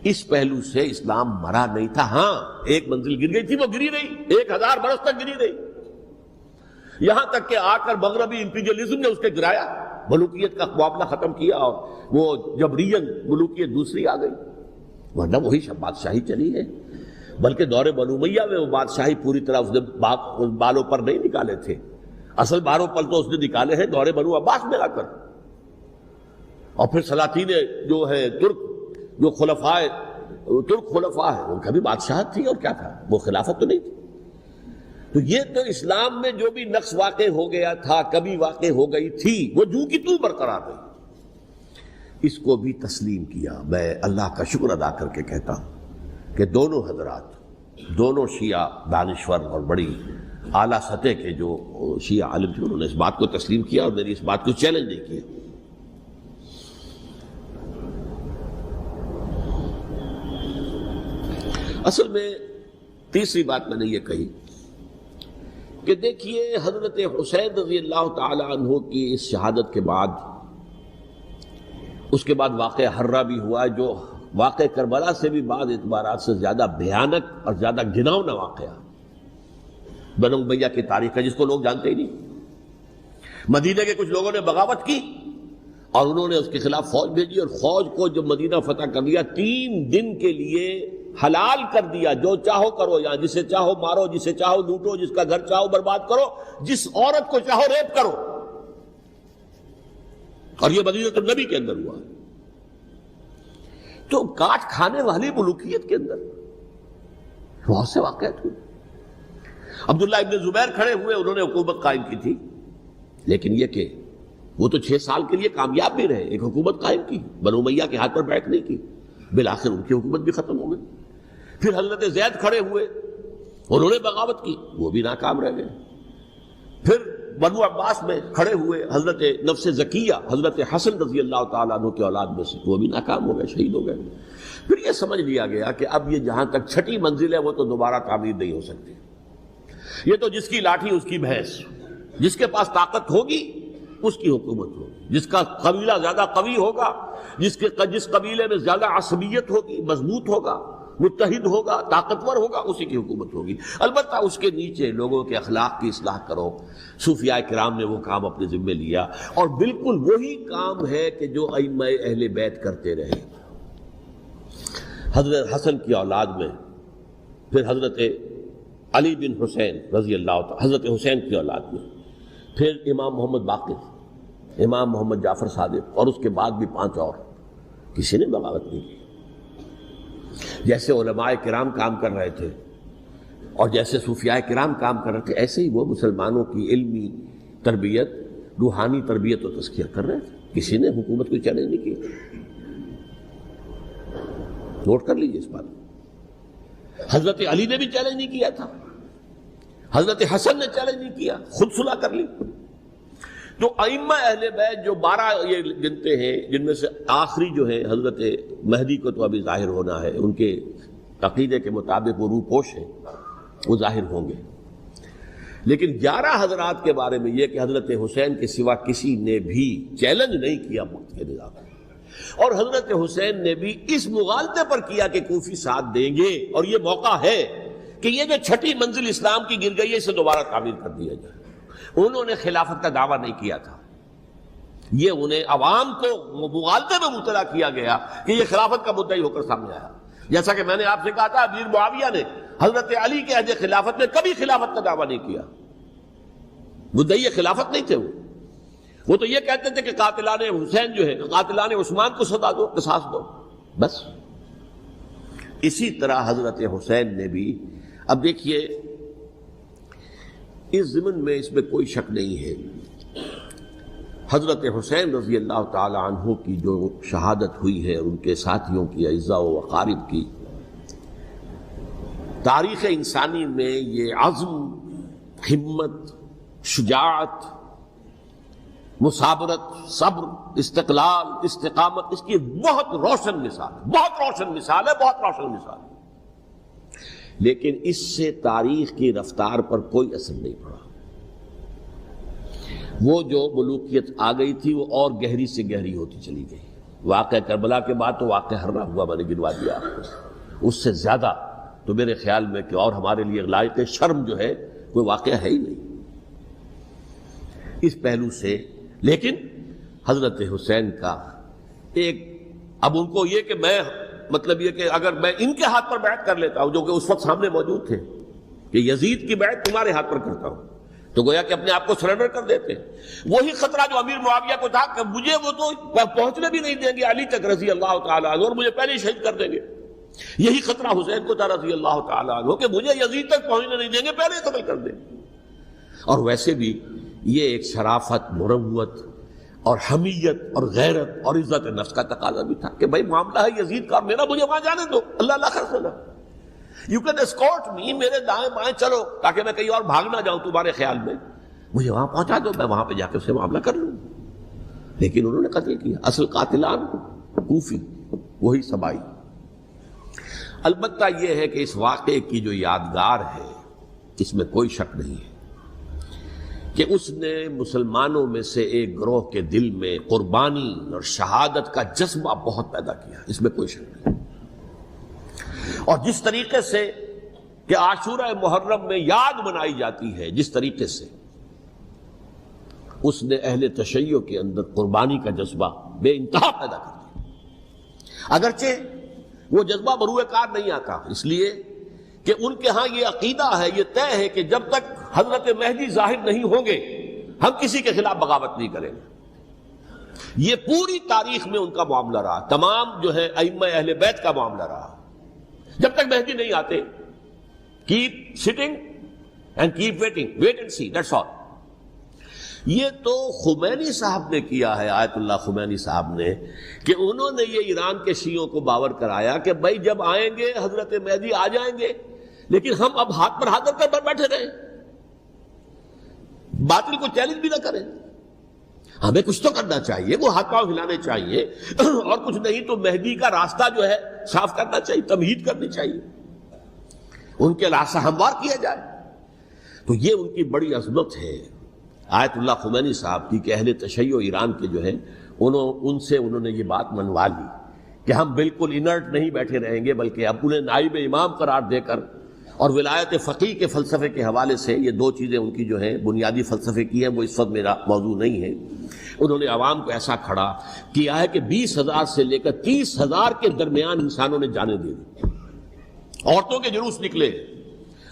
اس پہلو سے اسلام مرا نہیں تھا. ہاں ایک منزل گر گئی تھی، وہ گری نہیں، 1000 برس تک گری نہیں، یہاں تک کہ آ کر مغربی امپیریلزم نے اس کے گرایا، ملوکیت کا معاملہ ختم کیا، اور وہ جبرین ملوکیت دوسری آ گئی. ورنہ وہی بادشاہی چلی ہے. بلکہ دور بنو امیہ میں وہ بادشاہی پوری طرح اس نے بالوں پر نہیں نکالے تھے، اصل بالوں پر تو اس نے نکالے ہیں دور بنو عباس میں آ کر. اور پھر سلاطین جو ہے ترک، جو ترک خلفاء ہے، ان کا بھی بادشاہت تھی، اور کیا تھا، وہ خلافت تو نہیں تھی. تو یہ تو اسلام میں جو بھی نقص واقع ہو گیا تھا، کبھی واقع ہو گئی تھی، وہ جو کی تو برقرار رہی. اس کو بھی تسلیم کیا. میں اللہ کا شکر ادا کر کے کہتا ہوں کہ دونوں حضرات، دونوں شیعہ دانشور اور بڑی اعلیٰ سطح کے جو شیعہ عالم تھے، انہوں نے اس بات کو تسلیم کیا اور میری اس بات کو چیلنج نہیں کیا. اصل میں تیسری بات میں نے یہ کہی کہ دیکھیے حضرت حسین رضی اللہ تعالی عنہ کی اس شہادت کے بعد، اس کے بعد واقعہ حرہ بھی ہوا، جو واقع کربلا سے بھی بعض اعتبارات سے زیادہ بھیانک اور زیادہ گھناؤنا واقعہ بنو امیہ کی تاریخ ہے، جس کو لوگ جانتے ہی نہیں. مدینہ کے کچھ لوگوں نے بغاوت کی اور انہوں نے اس کے خلاف فوج بھیجی، اور فوج کو جب مدینہ فتح کر لیا، 3 دن کے لیے حلال کر دیا، جو چاہو کرو، یہاں جسے چاہو مارو، جسے چاہو لوٹو، جس کا گھر چاہو برباد کرو، جس عورت کو چاہو ریپ کرو. اور یہ مدینہ النبی کے اندر ہوا. تو کاٹ کھانے والی ملوکیت کے اندر بہت سے واقعات ہوئے. عبداللہ ابن زبیر کھڑے ہوئے، انہوں نے حکومت قائم کی تھی، لیکن یہ کہ وہ تو 6 سال کے لیے کامیاب بھی رہے، ایک حکومت قائم کی، بنو امیہ کے ہاتھ پر بیٹھ نہیں کی، بالآخر ان کی حکومت بھی ختم ہو گئی. پھر حضرت زید کھڑے ہوئے، انہوں نے بغاوت کی، وہ بھی ناکام رہ گئے. پھر بنو عباس میں کھڑے ہوئے حضرت نفس زکیہ، حضرت حسن رضی اللہ تعالیٰ عنہ کے اولاد میں سے، وہ بھی ناکام ہو گئے، شہید ہو گئے. پھر یہ سمجھ لیا گیا کہ اب یہ جہاں تک 6ٹھی منزل ہے وہ تو دوبارہ تعمیر نہیں ہو سکتی. یہ تو جس کی لاٹھی اس کی بھینس، جس کے پاس طاقت ہوگی اس کی حکومت ہوگی، جس کا قبیلہ زیادہ قوی ہوگا، جس قبیلے میں زیادہ عصبیت ہوگی، مضبوط ہوگا، متحد ہوگا، طاقتور ہوگا، اسی کی حکومت ہوگی. البتہ اس کے نیچے لوگوں کے اخلاق کی اصلاح کرو. صوفیاء کرام نے وہ کام اپنے ذمے لیا، اور بالکل وہی کام ہے کہ جو ائمہ اہل بیت کرتے رہے. حضرت حسن کی اولاد میں، پھر حضرت علی بن حسین رضی اللہ تعالی، حضرت حسین کی اولاد میں، پھر امام محمد باقر، امام محمد جعفر صادق، اور اس کے بعد بھی 5 اور. کسی نے بغاوت نہیں کی. جیسے علماء کرام کام کر رہے تھے اور جیسے صوفیاء کرام کام کر رہے تھے، ایسے ہی وہ مسلمانوں کی علمی تربیت، روحانی تربیت و تزکیہ کر رہے تھے. کسی نے حکومت کو چیلنج نہیں کیا. نوٹ کر لیجیے اس بات. حضرت علی نے بھی چیلنج نہیں کیا تھا، حضرت حسن نے چیلنج نہیں کیا، خود صلح کر لی. تو ائمہ اہل بیت جو 12 یہ گنتے ہیں، جن میں سے آخری جو ہے حضرت مہدی کو تو ابھی ظاہر ہونا ہے، ان کے عقیدے کے مطابق وہ روح پوش ہیں، وہ ظاہر ہوں گے. لیکن 11 حضرات کے بارے میں یہ کہ حضرت حسین کے سوا کسی نے بھی چیلنج نہیں کیا وقت کے نظام. اور حضرت حسین نے بھی اس مغالطے پر کیا کہ کوفی ساتھ دیں گے، اور یہ موقع ہے کہ یہ جو 6ٹھی منزل اسلام کی گر گئی ہے، اسے دوبارہ تعمیر کر دیا جائے. انہوں نے خلافت کا دعویٰ نہیں کیا تھا، یہ انہیں عوام کو مغالطے میں مبتلا کیا گیا کہ یہ خلافت کا مدعی ہو کر سامنے آیا. جیسا کہ میں نے آپ سے کہا تھا، امیر معاویہ نے حضرت علی کے عہد خلافت میں کبھی خلافت کا دعویٰ نہیں کیا. مدعی خلافت نہیں تھے وہ تو یہ کہتے تھے کہ قاتلان حسین جو ہے، قاتلان عثمان کو سزا دو، قصاص دو، بس. اسی طرح حضرت حسین نے بھی، اب دیکھیے اس ضمن میں اس میں کوئی شک نہیں ہے، حضرت حسین رضی اللہ تعالی عنہ کی جو شہادت ہوئی ہے، ان کے ساتھیوں کی، اعزاء و اقارب کی، تاریخ انسانی میں یہ عزم، ہمت، شجاعت، مثابرت، صبر، استقلال، استقامت، اس کی بہت روشن مثال ہے، بہت روشن مثال ہے، بہت روشن مثال ہے. لیکن اس سے تاریخ کی رفتار پر کوئی اثر نہیں پڑا. وہ جو ملوکیت آ گئی تھی وہ اور گہری سے گہری ہوتی چلی گئی. واقعہ کربلا کے بعد تو واقعہ ہررا ہوا میں نے گنوا دیا آپ کو، اس سے زیادہ تو میرے خیال میں کہ اور ہمارے لیے لائق شرم جو ہے کوئی واقعہ ہے ہی نہیں اس پہلو سے۔ لیکن حضرت حسین کا ایک، اب ان کو یہ کہ میں مطلب یہ کہ اگر میں ان کے ہاتھ پر بیعت کر لیتا ہوں جو کہ اس وقت سامنے موجود تھے کہ یزید کی بیعت تمہارے ہاتھ پر کرتا ہوں، تو گویا کہ اپنے آپ کو سرنڈر کر دیتے ہیں۔ وہی خطرہ جو امیر معاویہ کو تھا کہ مجھے وہ تو پہنچنے بھی نہیں دیں گے علی تک رضی اللہ تعالیٰ عنہ، اور مجھے پہلے ہی شہید کر دیں گے۔ یہی خطرہ حسین کو تھا رضی اللہ تعالیٰ عنہ کہ مجھے یزید تک پہنچنے نہیں دیں گے، پہلے قتل کر دیں گے۔ اور ویسے بھی یہ ایک شرافت، مروت اور حمیت اور غیرت اور عزت نفس کا تقاضا بھی تھا کہ بھائی معاملہ ہے یزید کا میرا، مجھے وہاں جانے دو، اللہ اللہ خرسنا، یو کین اسکورٹ می، میرے دائیں بائیں چلو تاکہ میں کہیں اور بھاگ نہ جاؤں تمہارے خیال میں، مجھے وہاں پہنچا دو، میں وہاں پہ جا کے اس سے معاملہ کر لوں۔ لیکن انہوں نے قتل کیا، اصل قاتلان کوفی، وہی سبائی۔ البتہ یہ ہے کہ اس واقعے کی جو یادگار ہے اس میں کوئی شک نہیں ہے کہ اس نے مسلمانوں میں سے ایک گروہ کے دل میں قربانی اور شہادت کا جذبہ بہت پیدا کیا، اس میں کوئی شک نہیں۔ اور جس طریقے سے کہ عاشورہ محرم میں یاد منائی جاتی ہے، جس طریقے سے اس نے اہل تشیع کے اندر قربانی کا جذبہ بے انتہا پیدا کر دیا، اگرچہ وہ جذبہ بروئے کار نہیں آتا، اس لیے کہ ان کے ہاں یہ عقیدہ ہے، یہ طے ہے کہ جب تک حضرت مہدی ظاہر نہیں ہوں گے ہم کسی کے خلاف بغاوت نہیں کریں گے۔ یہ پوری تاریخ میں ان کا معاملہ رہا، تمام جو ہے ائمہ اہل بیت کا معاملہ رہا، جب تک مہدی نہیں آتے keep sitting and keep waiting, wait and see, that's all. یہ تو خمینی صاحب نے کیا ہے، آیت اللہ خمینی صاحب نے، کہ انہوں نے یہ ایران کے شیعوں کو باور کرایا کہ بھائی جب آئیں گے حضرت مہدی آ جائیں گے، لیکن ہم اب ہاتھ پر ہاتھ کر بیٹھے رہیں، باطل کو چیلنج بھی نہ کریں، ہمیں کچھ تو کرنا چاہیے، وہ ہاتھ پاؤں ہلانے چاہیے، اور کچھ نہیں تو مہدی کا راستہ جو ہے صاف کرنا چاہیے، تمہید کرنی چاہیے، ان کے راستہ ہموار کیا جائے۔ تو یہ ان کی بڑی عظمت ہے آیت اللہ خمینی صاحب کی کہ اہل تشیع ایران کے جو ہے ان سے انہوں نے یہ بات منوا لی کہ ہم بالکل انرٹ نہیں بیٹھے رہیں گے، بلکہ اب انہیں نائب امام قرار دے کر اور ولایت فقیہ کے فلسفے کے حوالے سے، یہ دو چیزیں ان کی جو ہیں بنیادی فلسفے کی ہیں، وہ اس وقت میرا موضوع نہیں ہے، انہوں نے عوام کو ایسا کھڑا کیا ہے کہ 20,000 سے لے کر 30,000 کے درمیان انسانوں نے جانیں دے دی، عورتوں کے جلوس نکلے،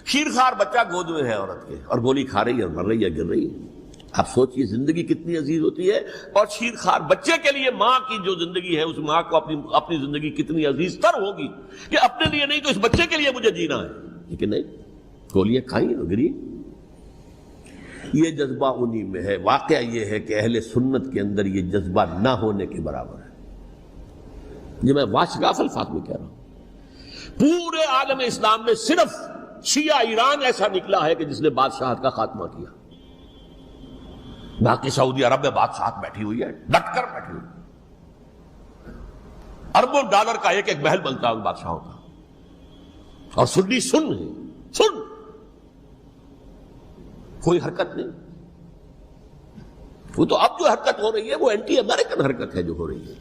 شیرخوار بچہ گود میں ہے عورت کے اور گولی کھا رہی ہے اور مر رہی ہے، گر رہی ہے۔ آپ سوچئے زندگی کتنی عزیز ہوتی ہے، اور شیرخوار بچے کے لیے ماں کی جو زندگی ہے اس ماں کو اپنی زندگی کتنی عزیز تر ہوگی کہ اپنے لیے نہیں تو اس بچے کے لیے مجھے جینا ہے، لیکن نہیں، گولیاں کھائیں اور گری۔ یہ جذبہ انہی میں ہے۔ واقعہ یہ ہے کہ اہل سنت کے اندر یہ جذبہ نہ ہونے کے برابر ہے، یہ میں واشگاف الفاظ میں کہہ رہا ہوں۔ پورے عالم اسلام میں صرف شیعہ ایران ایسا نکلا ہے کہ جس نے بادشاہت کا خاتمہ کیا، باقی سعودی عرب میں بادشاہت بیٹھی ہوئی ہے، ڈٹ کر بیٹھی ہوئی، اربوں ڈالر کا ایک ایک محل بنتا ہے ان بادشاہوں کا، اور سنی سن کوئی حرکت نہیں۔ وہ تو اب جو حرکت ہو رہی ہے وہ اینٹی امریکن حرکت ہے جو ہو رہی ہے،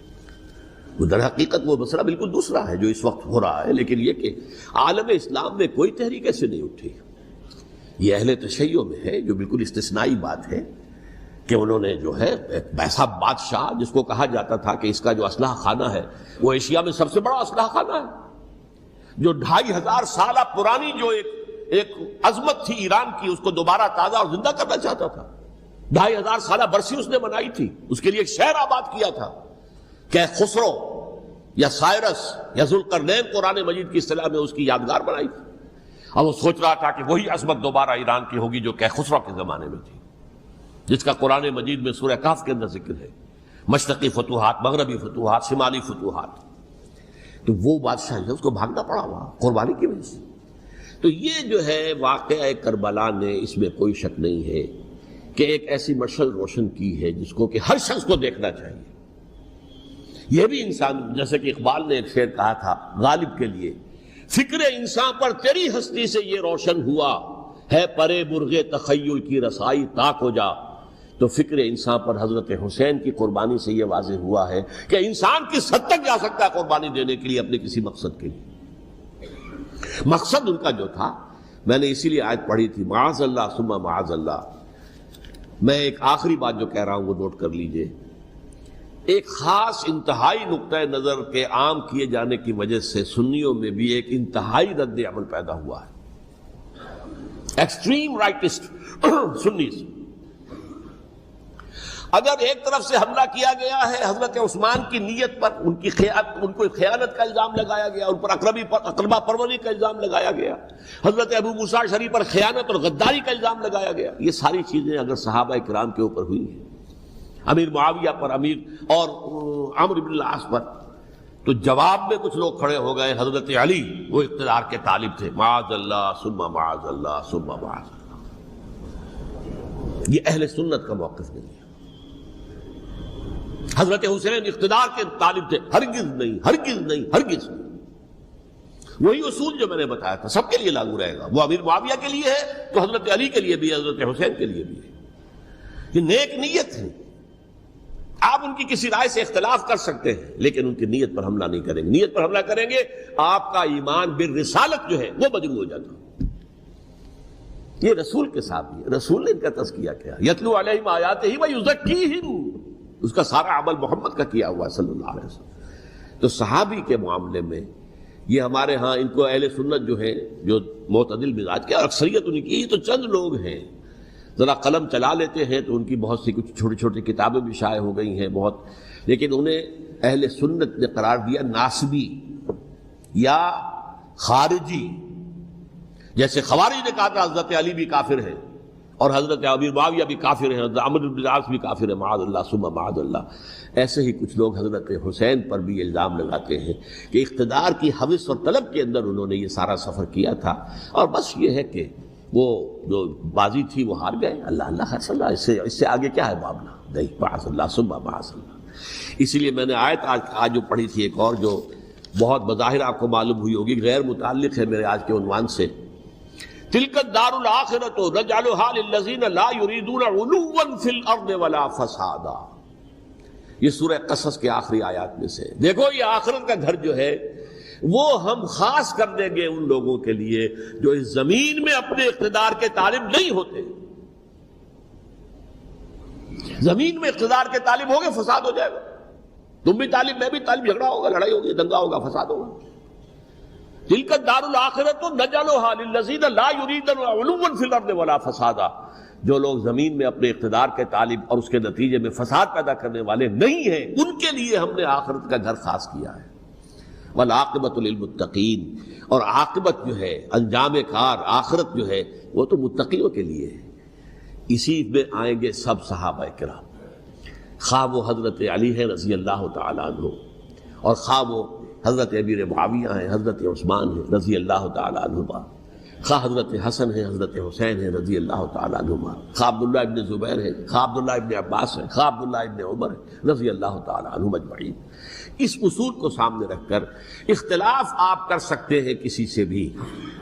وہ در حقیقت وہ مسئلہ بالکل دوسرا ہے جو اس وقت ہو رہا ہے، لیکن یہ کہ عالم اسلام میں کوئی تحریک ایسے نہیں اٹھی۔ یہ اہل تشیع میں ہے جو بالکل استثنائی بات ہے کہ انہوں نے جو ہے ایسا بادشاہ جس کو کہا جاتا تھا کہ اس کا جو اسلحہ خانہ ہے وہ ایشیا میں سب سے بڑا اسلحہ خانہ ہے، جو 2500 سالہ پرانی جو ایک عظمت تھی ایران کی اس کو دوبارہ تازہ اور زندہ کرنا چاہتا تھا۔ 2500 سالہ برسی اس نے منائی تھی، اس کے لیے ایک شہر آباد کیا تھا کہ خسرو یا سائرس یا ذوالقرنین قرآن مجید کی اصطلاح میں اس کی یادگار بنائی تھی، اور وہ سوچ رہا تھا کہ وہی عظمت دوبارہ ایران کی ہوگی جو کہ خسرو کے زمانے میں تھی، جس کا قرآن مجید میں سورہ کہف کے اندر ذکر ہے، مشرقی فتوحات، مغربی فتوحات، شمالی فتوحات۔ تو وہ بادشاہ ہے، اس کو بھاگنا پڑا وہاں قربانی کی وجہ سے۔ تو یہ جو ہے واقعہ کربلا نے، اس میں کوئی شک نہیں ہے کہ ایک ایسی مشعل روشن کی ہے جس کو کہ ہر شخص کو دیکھنا چاہیے۔ یہ بھی انسان، جیسے کہ اقبال نے ایک شعر کہا تھا غالب کے لیے، فکر انسان پر تیری ہستی سے یہ روشن ہوا ہے، پرے مرغ تخیل کی رسائی تاک ہو جا، تو فکر انسان پر حضرت حسین کی قربانی سے یہ واضح ہوا ہے کہ انسان کس حد تک جا سکتا ہے قربانی دینے کے لیے اپنے کسی مقصد کے لیے۔ مقصد ان کا جو تھا، میں نے اسی لیے آیت پڑھی تھی، معاذ اللہ ثم معاذ اللہ۔ میں ایک آخری بات جو کہہ رہا ہوں وہ نوٹ کر لیجئے، ایک خاص انتہائی نقطۂ نظر کے عام کیے جانے کی وجہ سے سنیوں میں بھی ایک انتہائی رد عمل پیدا ہوا ہے، ایکسٹریم رائٹسٹ سنیز۔ اگر ایک طرف سے حملہ کیا گیا ہے حضرت عثمان کی نیت پر، ان کو خیانت کا الزام لگایا گیا، ان پر اقربا پروری کا الزام لگایا گیا، حضرت ابو موسیٰ اشعری پر خیانت اور غداری کا الزام لگایا گیا، یہ ساری چیزیں اگر صحابہ کرام کے اوپر ہوئی ہیں، امیر معاویہ پر، امیر اور عمرو بن العاص پر، تو جواب میں کچھ لوگ کھڑے ہو گئے، حضرت علی وہ اقتدار کے طالب تھے، معاذ اللہ ثم معاذ اللہ ثم معاذ اللہ۔ یہ اہل سنت کا موقف نہیں ہے۔ حضرت حسین اقتدار کے طالب تھے، ہرگز نہیں، ہرگز نہیں، ہرگز نہیں۔ وہی اصول جو میں نے بتایا تھا سب کے لیے لاگو رہے گا، وہ امیر معاویہ کے لیے ہے تو حضرت علی کے لیے بھی ہے، حضرت حسین کے لیے بھی ہے۔ یہ نیک نیت ہے، آپ ان کی کسی رائے سے اختلاف کر سکتے ہیں لیکن ان کی نیت پر حملہ نہیں کریں گے۔ نیت پر حملہ کریں گے آپ کا ایمان بالرسالت جو ہے وہ مجروح ہو جاتا۔ یہ رسول کے ساتھ ہے، رسول نے ان کا تزکیہ کیا، یتلو علیہم آیاتہ ویزکیہم، اس کا سارا عمل محمد کا کیا ہوا ہے صلی اللہ علیہ وسلم۔ تو صحابی کے معاملے میں یہ ہمارے ہاں ان کو اہل سنت جو ہے، جو معتدل مزاج کے، اور اکثریت ان کی، تو چند لوگ ہیں ذرا قلم چلا لیتے ہیں تو ان کی بہت سی کچھ چھوٹی چھوٹی کتابیں بھی شائع ہو گئی ہیں بہت، لیکن انہیں اہل سنت نے قرار دیا ناسبی یا خارجی۔ جیسے خوارج نے کہا تھا حضرت علی بھی کافر ہے اور حضرت امیر معاویہ بھی کافر ہے، حضرت عمرو بن العاص بھی کافر ہے، معاذ اللہ ثم معاذ اللہ۔ ایسے ہی کچھ لوگ حضرت حسین پر بھی الزام لگاتے ہیں کہ اقتدار کی ہوس اور طلب کے اندر انہوں نے یہ سارا سفر کیا تھا، اور بس یہ ہے کہ وہ جو بازی تھی وہ ہار گئے، اللہ اللہ خیر صلی اللہ، اس سے آگے کیا ہے معاملہ؟ نہیں، معاذ اللہ ثم معاذ اللہ۔ اسی لیے میں نے آیت آج جو پڑھی تھی ایک اور جو بہت بظاہر آپ کو معلوم ہوئی ہوگی، غیر متعلق ہے میرے آج کے عنوان سے، تلک الدار الآخرۃ نجعلها للذین لا یریدون علوا فی الارض ولا فسادا۔ یہ سورہ قصص کے آخری آیات میں سے، دیکھو یہ آخرت کا گھر جو ہے وہ ہم خاص کر دیں گے ان لوگوں کے لیے جو اس زمین میں اپنے اقتدار کے طالب نہیں ہوتے۔ زمین میں اقتدار کے طالب ہوگے فساد ہو جائے گا، تم بھی طالب میں بھی طالب، جھگڑا ہوگا، لڑائی ہوگی، دنگا ہوگا، فساد ہوگا۔ تلک الدار الآخرۃ نجعلها للذین لا یریدون علوا فی الارض ولا فسادا۔ جو لوگ زمین میں اپنے اقتدار کے طالب اور اس کے نتیجے میں فساد پیدا کرنے والے نہیں ہیں، ان کے لیے ہم نے آخرت کا گھر خاص کیا ہے۔ والعاقبۃ للمتقین، اور عاقبت جو ہے، انجام کار، آخرت جو ہے وہ تو متقیوں کے لیے ہے۔ اسی میں آئیں گے سب صحابہ کرام، خواہ وہ حضرت علی ہے رضی اللہ تعالیٰ عنہ، اور خواہ وہ حضرت امیر معاویہ ہیں، حضرت عثمان ہیں رضی اللہ تعالیٰ عنہما، خواہ حضرت حسن ہے، حضرت حسین ہے رضی اللہ تعالیٰ عنہما، خواہ عبداللہ ابن زبیر ہے، خواہ عبداللہ ابن عباس ہے، خواہ عبداللہ ابن عمر ہے رضی اللہ تعالیٰ عنہم اجمعین۔ اس اصول کو سامنے رکھ کر اختلاف آپ کر سکتے ہیں کسی سے بھی،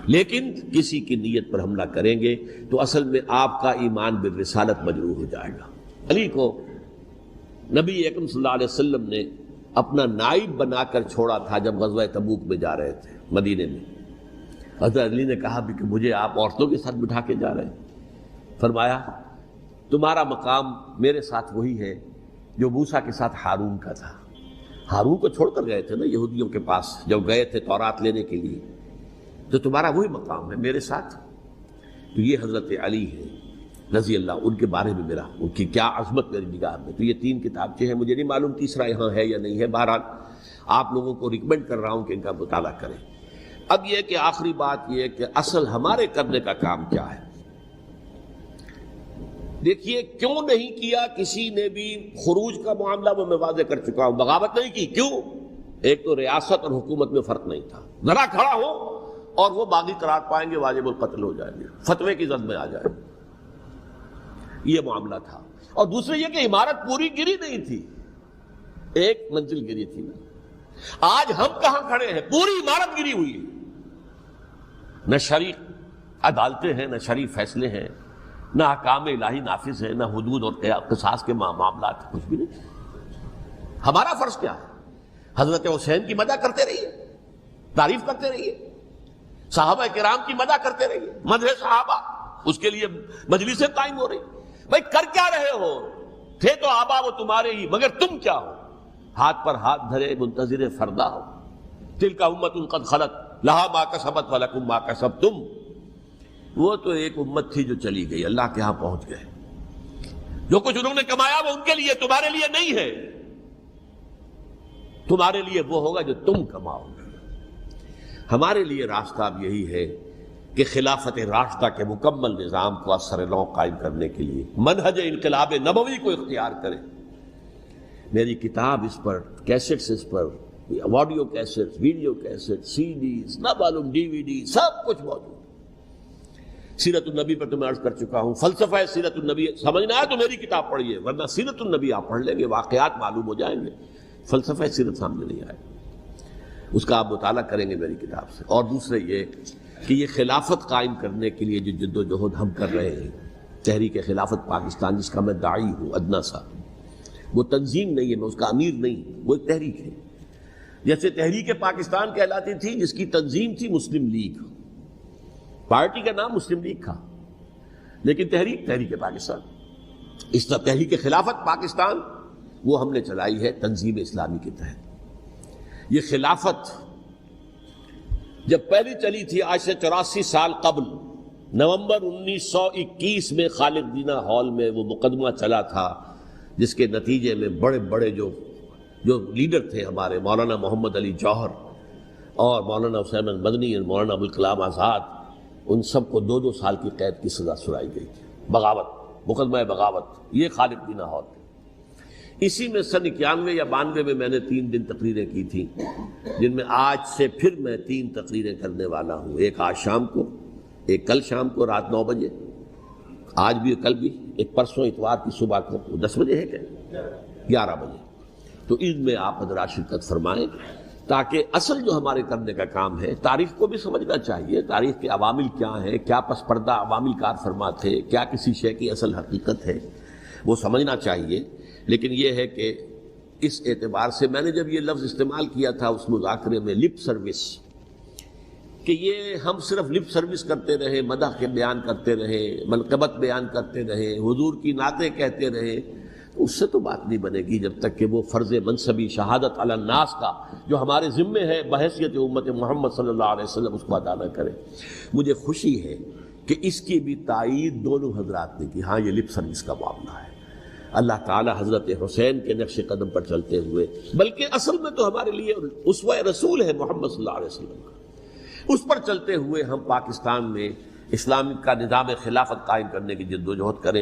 لیکن کسی کی نیت پر حملہ کریں گے تو اصل میں آپ کا ایمان بالرسالت مجروح ہو جائے گا۔ علی کو نبی اکرم صلی اللہ علیہ وسلم نے اپنا نائب بنا کر چھوڑا تھا جب غزوہ تبوک میں جا رہے تھے مدینے میں۔ حضرت علی نے کہا بھی کہ مجھے آپ عورتوں کے ساتھ بٹھا کے جا رہے ہیں، فرمایا تمہارا مقام میرے ساتھ وہی ہے جو موسیٰ کے ساتھ ہارون کا تھا۔ ہارون کو چھوڑ کر گئے تھے نا یہودیوں کے پاس جب گئے تھے تورات لینے کے لیے، تو تمہارا وہی مقام ہے میرے ساتھ۔ تو یہ حضرت علی ہے رضی اللہ، ان کے بارے میں میرا، ان کی کیا عظمت میری نگاہ میں۔ تو یہ 3 کتابچے ہیں، مجھے نہیں معلوم تیسرا یہاں ہے یا نہیں ہے، بہرحال آپ لوگوں کو ریکمینڈ کر رہا ہوں کہ ان کا مطالعہ کریں۔ اب یہ کہ آخری بات یہ کہ اصل ہمارے کرنے کا کام کیا ہے۔ دیکھیے کیوں نہیں کیا کسی نے بھی خروج کا معاملہ، وہ میں واضح کر چکا ہوں، بغاوت نہیں کی، کیوں؟ ایک تو ریاست اور حکومت میں فرق نہیں تھا، ذرا کھڑا ہو اور وہ باغی قرار پائیں گے، واجب القتل ہو جائیں گے، فتوے کی زد میں آ جائے، یہ معاملہ تھا۔ اور دوسرے یہ کہ عمارت پوری گری نہیں تھی، ایک منزل گری تھی۔ آج ہم کہاں کھڑے ہیں؟ پوری عمارت گری ہوئی ہے، نہ شرعی عدالتیں ہیں، نہ شرعی فیصلے ہیں، نہ احکام الہی نافذ ہے، نہ حدود اور قصاص کے معاملات، کچھ بھی نہیں۔ ہمارا فرض کیا ہے؟ حضرت حسین کی مدح کرتے رہیے، تعریف کرتے رہیے، صحابہ کرام کی مدح کرتے رہیے، مدح صحابہ، اس کے لیے مجلسیں قائم ہو رہی۔ بھائی کر کیا رہے ہو؟ تھے تو آبا وہ تمہارے ہی، مگر تم کیا ہو؟ ہاتھ پر ہاتھ دھرے منتظر فردا ہو۔ تلک امۃ قد خلت لہا ما کسبت ولکم ما کسبتم۔ وہ تو ایک امت تھی جو چلی گئی، اللہ کے ہاں پہنچ گئے۔ جو کچھ انہوں نے کمایا وہ ان کے لیے، تمہارے لیے نہیں ہے۔ تمہارے لیے وہ ہوگا جو تم کماؤ گے۔ ہمارے لیے راستہ اب یہی ہے کہ خلافت راشدہ کے مکمل نظام کو اثر نو قائم کرنے کے لیے منہج انقلاب نبوی کو اختیار کریں۔ میری کتاب اس پر، کیسٹس اس پر، آڈیو کیسٹس، ویڈیو کیسٹ، سی ڈیز، نہ معلوم ڈی وی ڈی، سب کچھ موجود۔ سیرت النبی پر تو میں عرض کر چکا ہوں، فلسفہ سیرت النبی سمجھنا ہے تو میری کتاب پڑھیے، ورنہ سیرت النبی آپ پڑھ لیں گے، واقعات معلوم ہو جائیں گے، فلسفہ سیرت سامنے نہیں آئے، اس کا آپ مطالعہ کریں گے میری کتاب سے۔ اور دوسرے یہ کہ یہ خلافت قائم کرنے کے لیے جو جد و جہد ہم کر رہے ہیں، تحریک خلافت پاکستان جس کا میں داعی ہوں، ادنا سا، وہ تنظیم نہیں ہے، میں اس کا امیر نہیں، وہ ایک تحریک ہے۔ جیسے تحریک پاکستان کہلاتی تھی، جس کی تنظیم تھی مسلم لیگ، پارٹی کا نام مسلم لیگ تھا، لیکن تحریک پاکستان، اس طرح تحریک خلافت پاکستان وہ ہم نے چلائی ہے تنظیم اسلامی کے تحت۔ یہ خلافت جب پہلی چلی تھی آج سے 84 سال قبل، نومبر 1921 میں خالد دینہ ہال میں وہ مقدمہ چلا تھا، جس کے نتیجے میں بڑے بڑے جو لیڈر تھے ہمارے، مولانا محمد علی جوہر اور مولانا حسین مدنی اور مولانا ابوالکلام آزاد، ان سب کو 2 سال کی قید کی سزا سنائی گئی تھی، بغاوت، مقدمہ بغاوت، یہ خالد دینہ ہال۔ اسی میں سن 91 یا 92 میں نے 3 دن تقریریں کی تھیں، جن میں آج سے پھر میں 3 تقریریں کرنے والا ہوں، ایک آج شام کو، ایک کل شام کو رات 9 بجے، آج بھی کل بھی، ایک پرسوں اتوار کی صبح کو 10 بجے ہے کیا 11 بجے۔ تو ان میں آپ حضرات شرکت فرمائیں، تاکہ اصل جو ہمارے کرنے کا کام ہے، تاریخ کو بھی سمجھنا چاہیے، تاریخ کے عوامل کیا ہیں، کیا پس پردہ عوامل کار فرما تھے، کیا کسی شے کی اصل حقیقت ہے، وہ سمجھنا چاہیے۔ لیکن یہ ہے کہ اس اعتبار سے میں نے جب یہ لفظ استعمال کیا تھا اس مذاکرے میں، لپ سروس، کہ یہ ہم صرف لپ سروس کرتے رہے، مدح کے بیان کرتے رہے، منقبت بیان کرتے رہے، حضور کی نعتیں کہتے رہے، اس سے تو بات نہیں بنے گی جب تک کہ وہ فرض منصبی شہادت علی الناس کا جو ہمارے ذمے ہے بحیثیت امت محمد صلی اللہ علیہ وسلم، اس کو ادا نہ کرے۔ مجھے خوشی ہے کہ اس کی بھی تائید دونوں حضرات نے کی، ہاں یہ لپ سروس کا معاملہ ہے۔ اللہ تعالی حضرت حسین کے نقش قدم پر چلتے ہوئے، بلکہ اصل میں تو ہمارے لیے اسوہ رسول ہے محمد صلی اللہ علیہ وسلم کا، اس پر چلتے ہوئے ہم پاکستان میں اسلام کا نظام خلافت قائم کرنے کی جد و جہد کریں۔